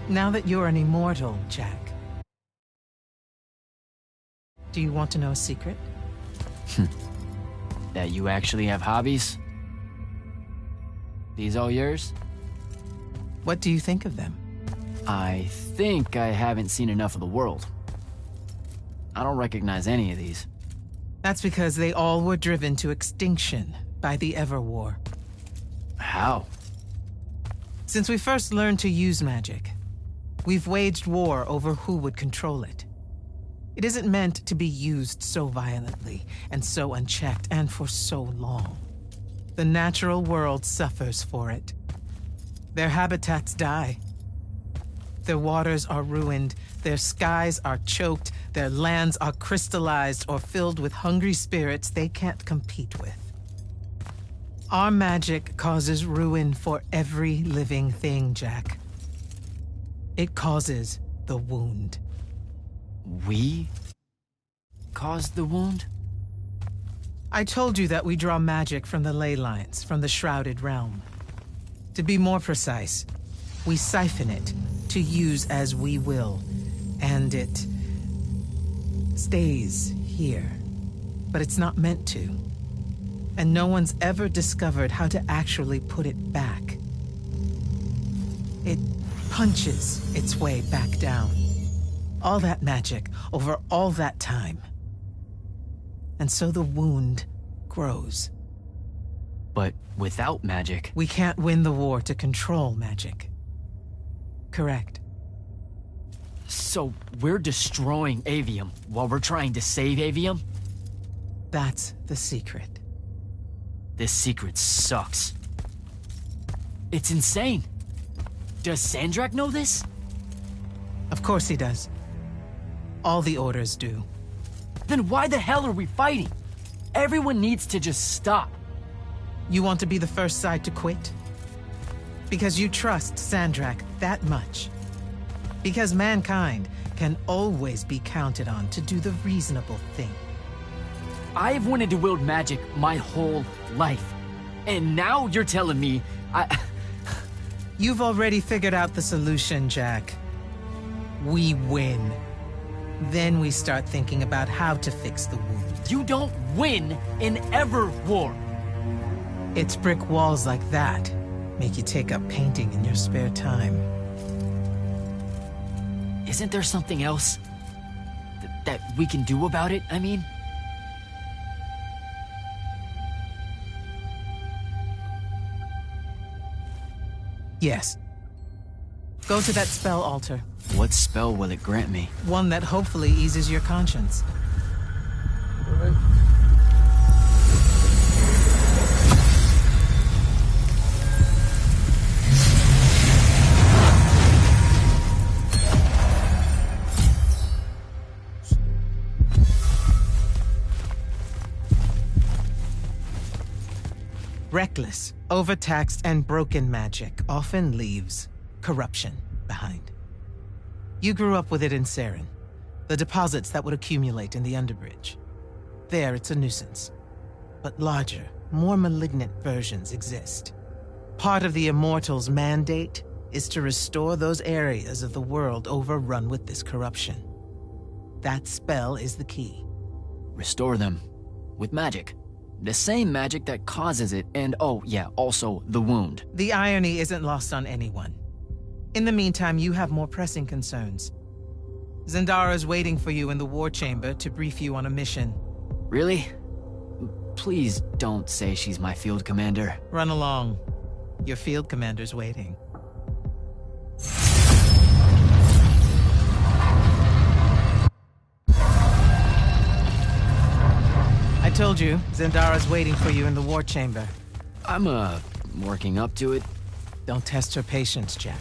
Now that you're an immortal, Jack, do you want to know a secret? That you actually have hobbies? These all yours? What do you think of them? I think I haven't seen enough of the world. I don't recognize any of these. That's because they all were driven to extinction by the Everwar. How? Since we first learned to use magic, we've waged war over who would control it. It isn't meant to be used so violently and so unchecked and for so long. The natural world suffers for it. Their habitats die. Their waters are ruined, their skies are choked, their lands are crystallized or filled with hungry spirits they can't compete with. Our magic causes ruin for every living thing, Jack. It causes the wound. We caused the wound? I told you that we draw magic from the ley lines, from the Shrouded Realm. To be more precise, we siphon it to use as we will, and it stays here. But it's not meant to. And no one's ever discovered how to actually put it back. It punches its way back down. All that magic over all that time. And so the wound grows. But without magic... We can't win the war to control magic. Correct. So we're destroying Aveum while we're trying to save Aveum? That's the secret. This secret sucks. It's insane. Does Sandrak know this? Of course he does. All the orders do. Then why the hell are we fighting? Everyone needs to just stop. You want to be the first side to quit? Because you trust Sandrak that much. Because mankind can always be counted on to do the reasonable thing. I've wanted to wield magic my whole life. And now you're telling me You've already figured out the solution, Jack. We win. Then we start thinking about how to fix the wound. You don't win in ever war. It's brick walls like that make you take up painting in your spare time. Isn't there something else that we can do about it, I mean? Yes. Go to that spell altar. What spell will it grant me? One that hopefully eases your conscience. Reckless, overtaxed, and broken magic often leaves corruption behind. You grew up with it in Saren, the deposits that would accumulate in the Underbridge. There, it's a nuisance. But larger, more malignant versions exist. Part of the Immortals' mandate is to restore those areas of the world overrun with this corruption. That spell is the key. Restore them with magic. The same magic that causes it, and oh yeah, also the wound. The irony isn't lost on anyone. In the meantime, you have more pressing concerns. Zendara's waiting for you in the war chamber to brief you on a mission. Really? Please don't say she's my field commander. Run along. Your field commander's waiting. I told you, Zendara's waiting for you in the war chamber. I'm, working up to it. Don't test her patience, Jack.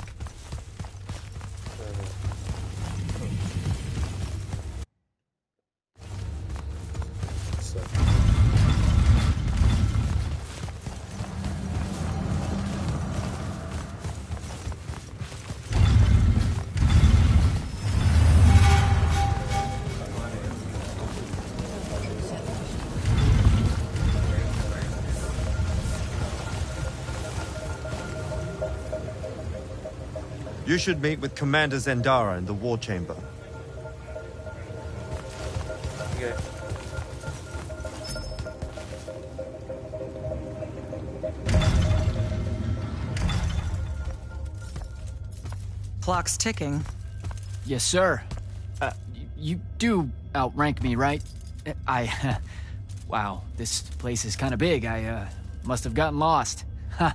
You should meet with Commander Zendara in the war chamber. Okay. Clock's ticking. Yes, sir. You do outrank me, right? Wow, this place is kind of big. I must have gotten lost. Ha.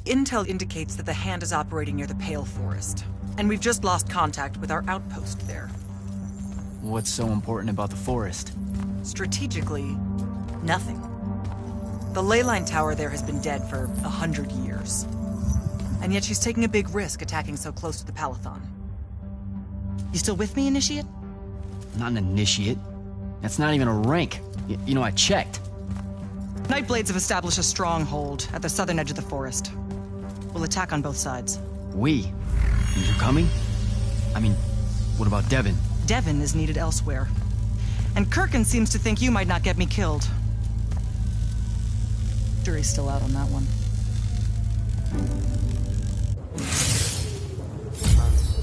Intel indicates that the Hand is operating near the Pale Forest, and we've just lost contact with our outpost there. What's so important about the forest? Strategically, nothing. The ley line tower there has been dead for 100 years. And yet she's taking a big risk attacking so close to the Palathon. You still with me, Initiate? Not an initiate. That's not even a rank. You know, I checked. Nightblades have established a stronghold at the southern edge of the forest. We'll attack on both sides. We? You're coming? I mean, what about Devon? Devon is needed elsewhere. And Kirkin seems to think you might not get me killed. Jury's still out on that one.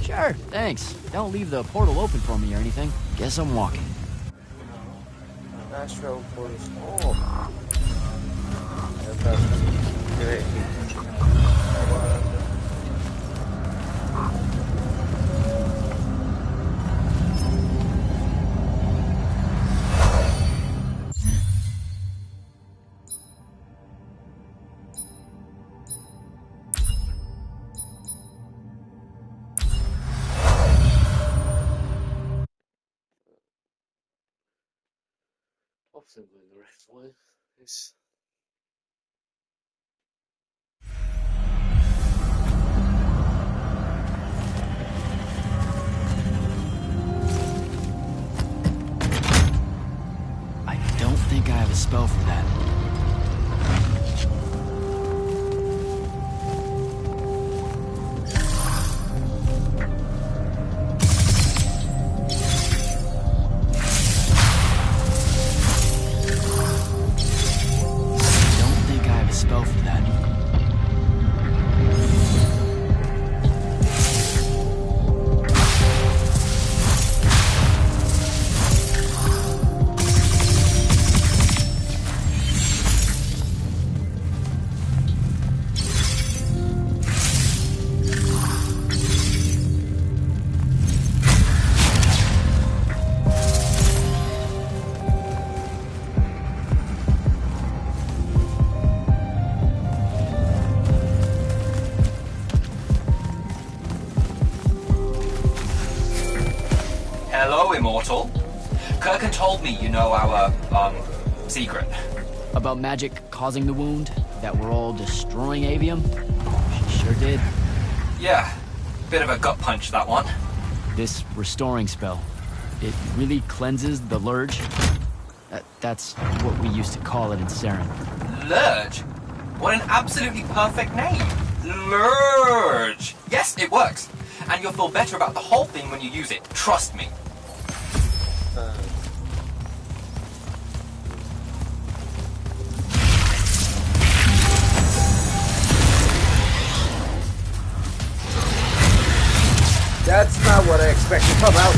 Sure, thanks. Don't leave the portal open for me or anything. Guess I'm walking. Astro Force. Oh. Great. Hopefully I'm going the right one. It's... I don't think I have a spell for that. Spell for that. Hello, Immortal. Kirkin told me you know our, secret. About magic causing the wound? That we're all destroying Aveum? She sure did. Yeah, bit of a gut punch, that one. This restoring spell, it really cleanses the Lurge? That's what we used to call it in Saren. Lurge? What an absolutely perfect name. Lurge! Yes, it works. And you'll feel better about the whole thing when you use it. Trust me. That's not what I expect to come out.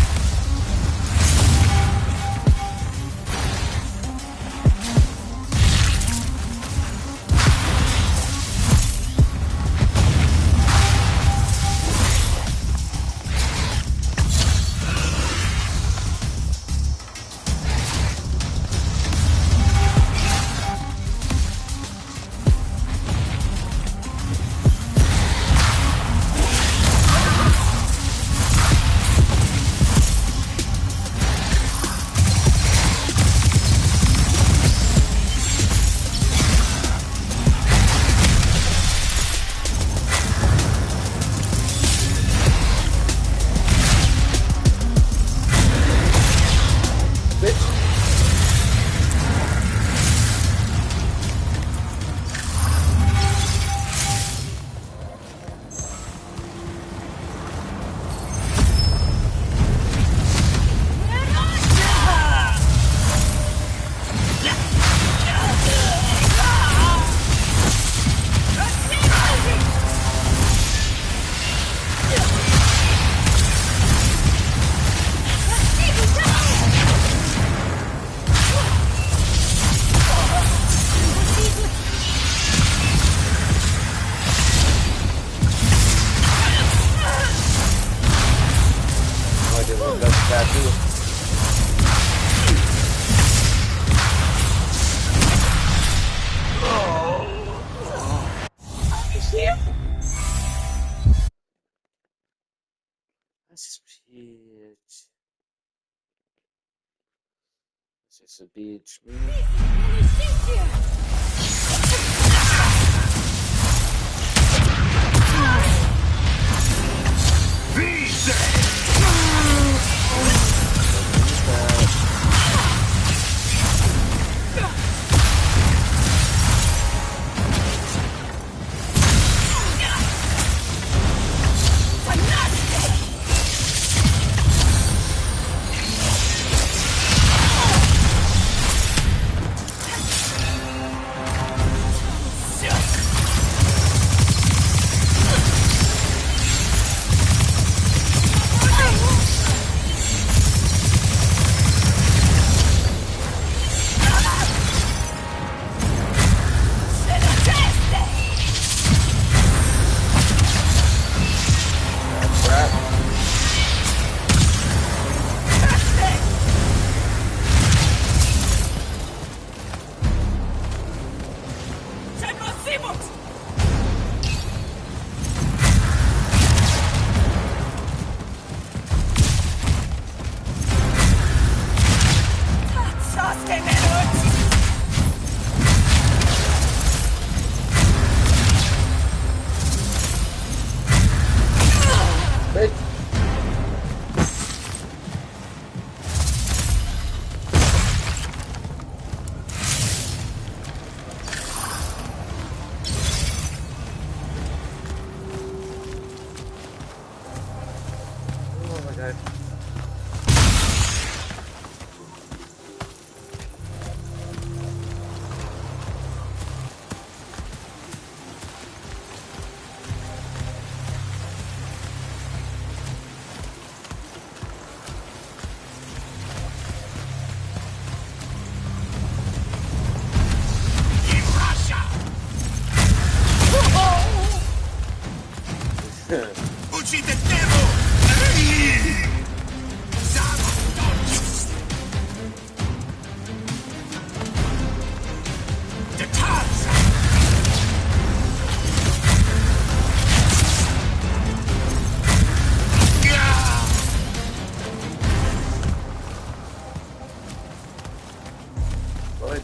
It's a beach.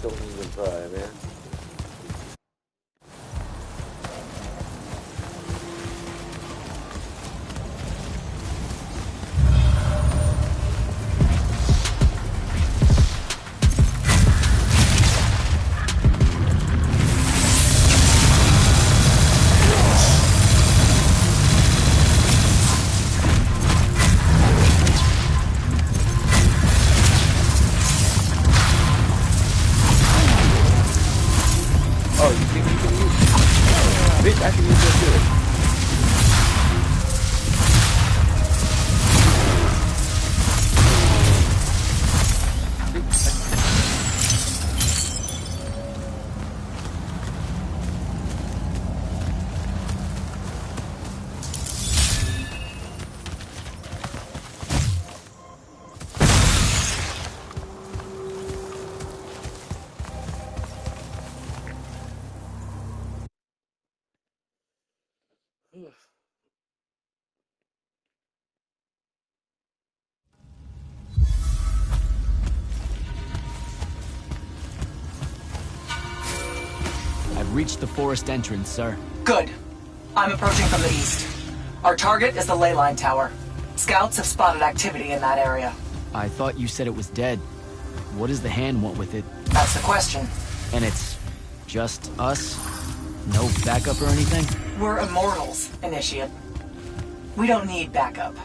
don't even try, man. Oh, you think you can use? Bitch, I can use this too. I've reached the forest entrance, sir. Good. I'm approaching from the east. Our target is the ley line tower. Scouts have spotted activity in that area. I thought you said it was dead. What does the hand want with it? That's the question. And it's just us? No backup or anything? We're Immortals, Initiate. We don't need backup.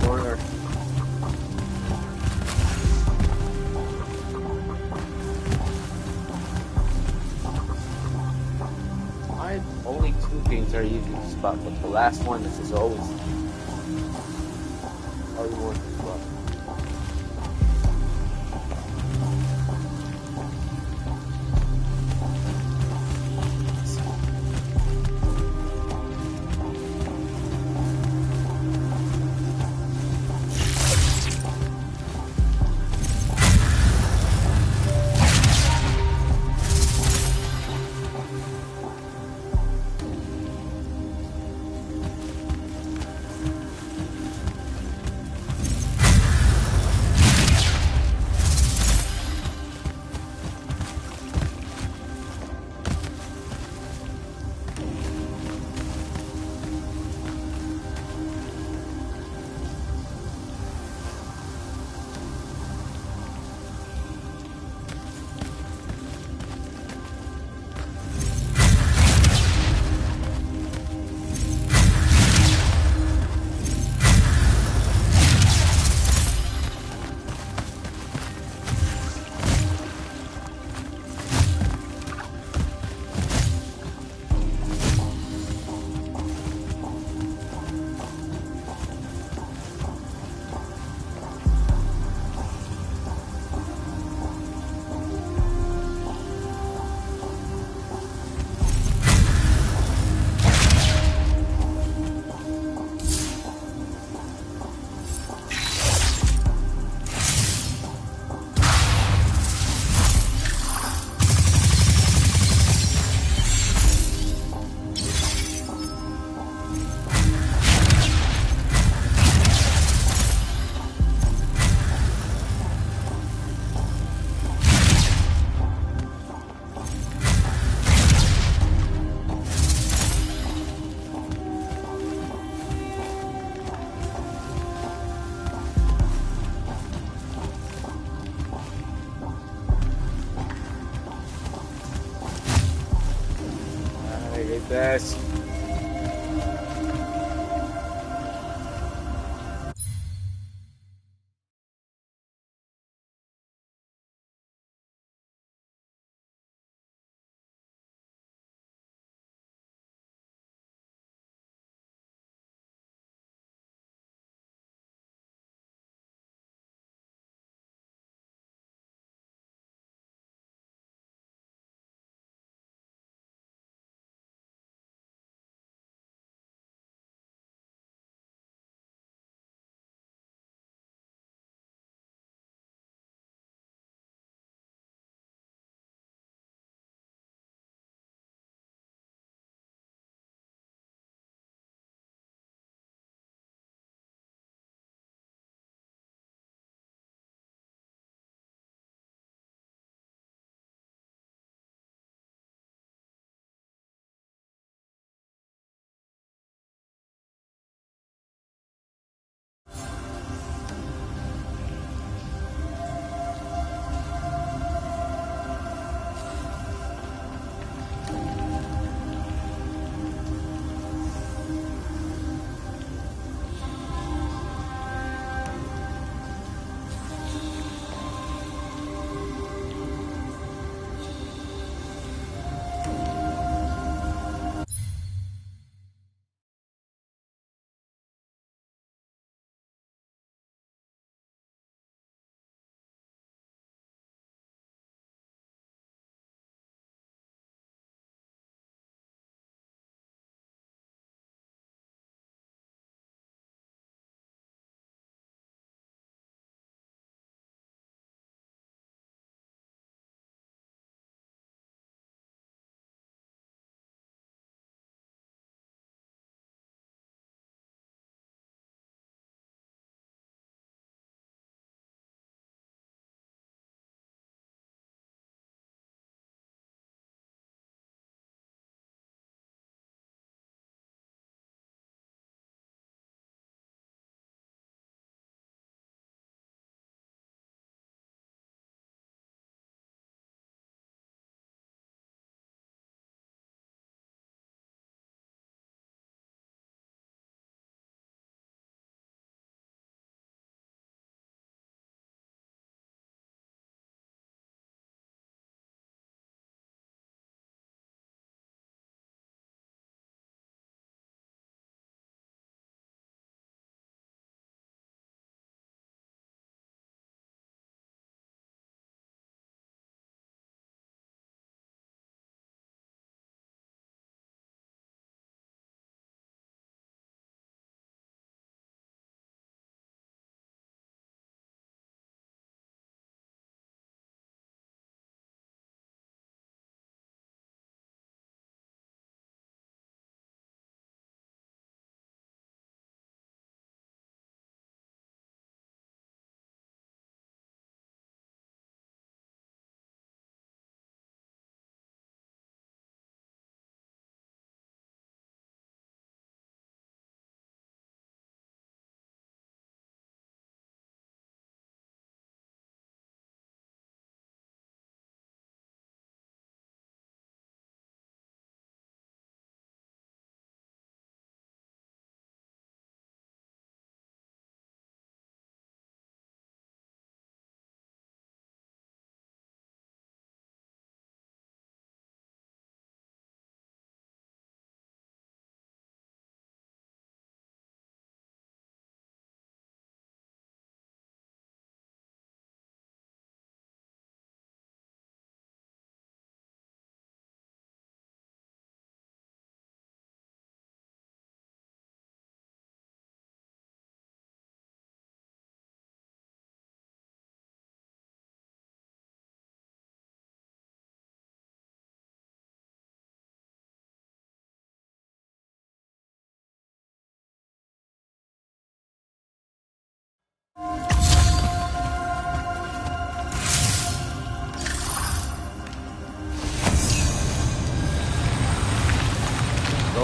Corner. I only two things are easy to spot, but the last one is just always hard one to spot. I hate this.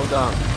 Calm down.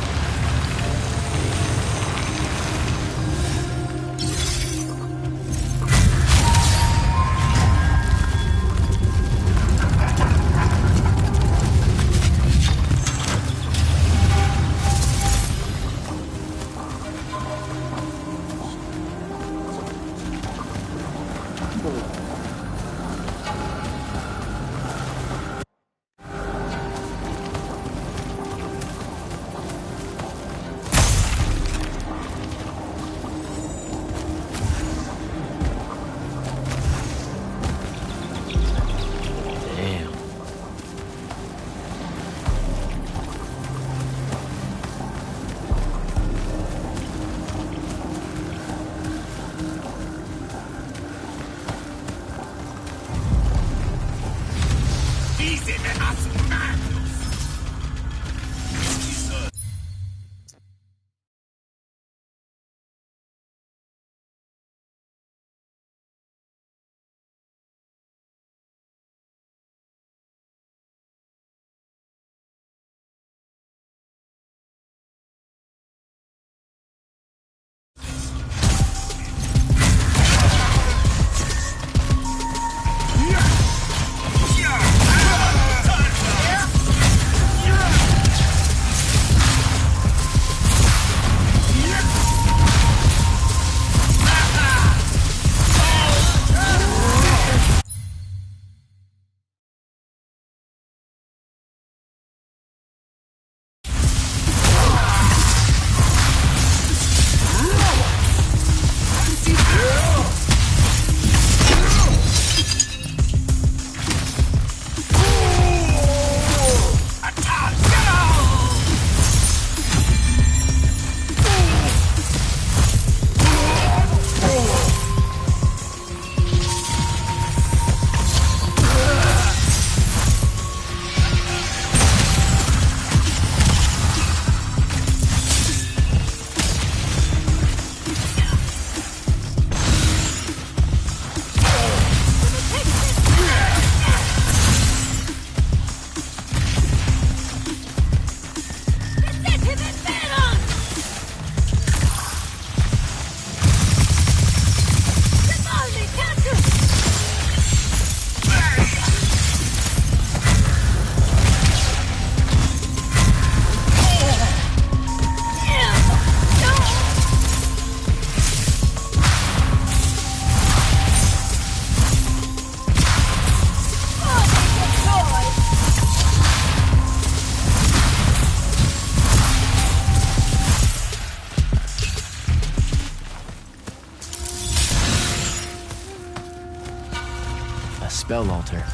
Spell altar.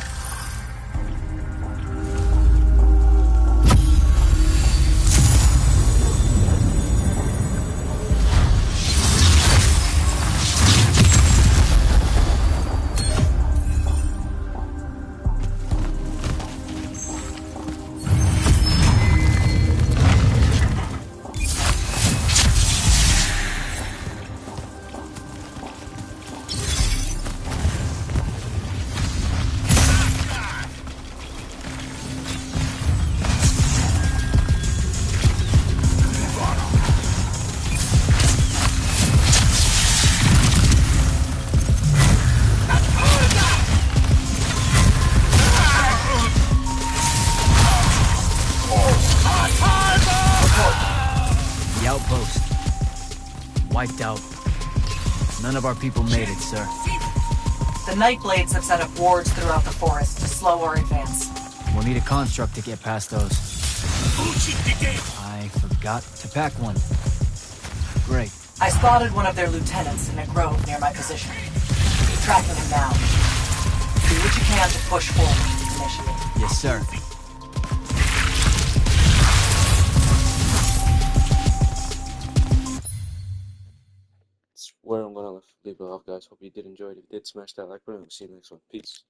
Outpost. Wiped out. None of our people made it, sir. The Nightblades have set up wards throughout the forest to slow our advance. We'll need a construct to get past those. I forgot to pack one. Great. I spotted one of their lieutenants in a grove near my position. Tracking him now. Do what you can to push forward, initiate. Yes, sir. Where I'm gonna leave it off, guys. Hope you did enjoy it. If you did, smash that like button. We'll see you next one. Peace.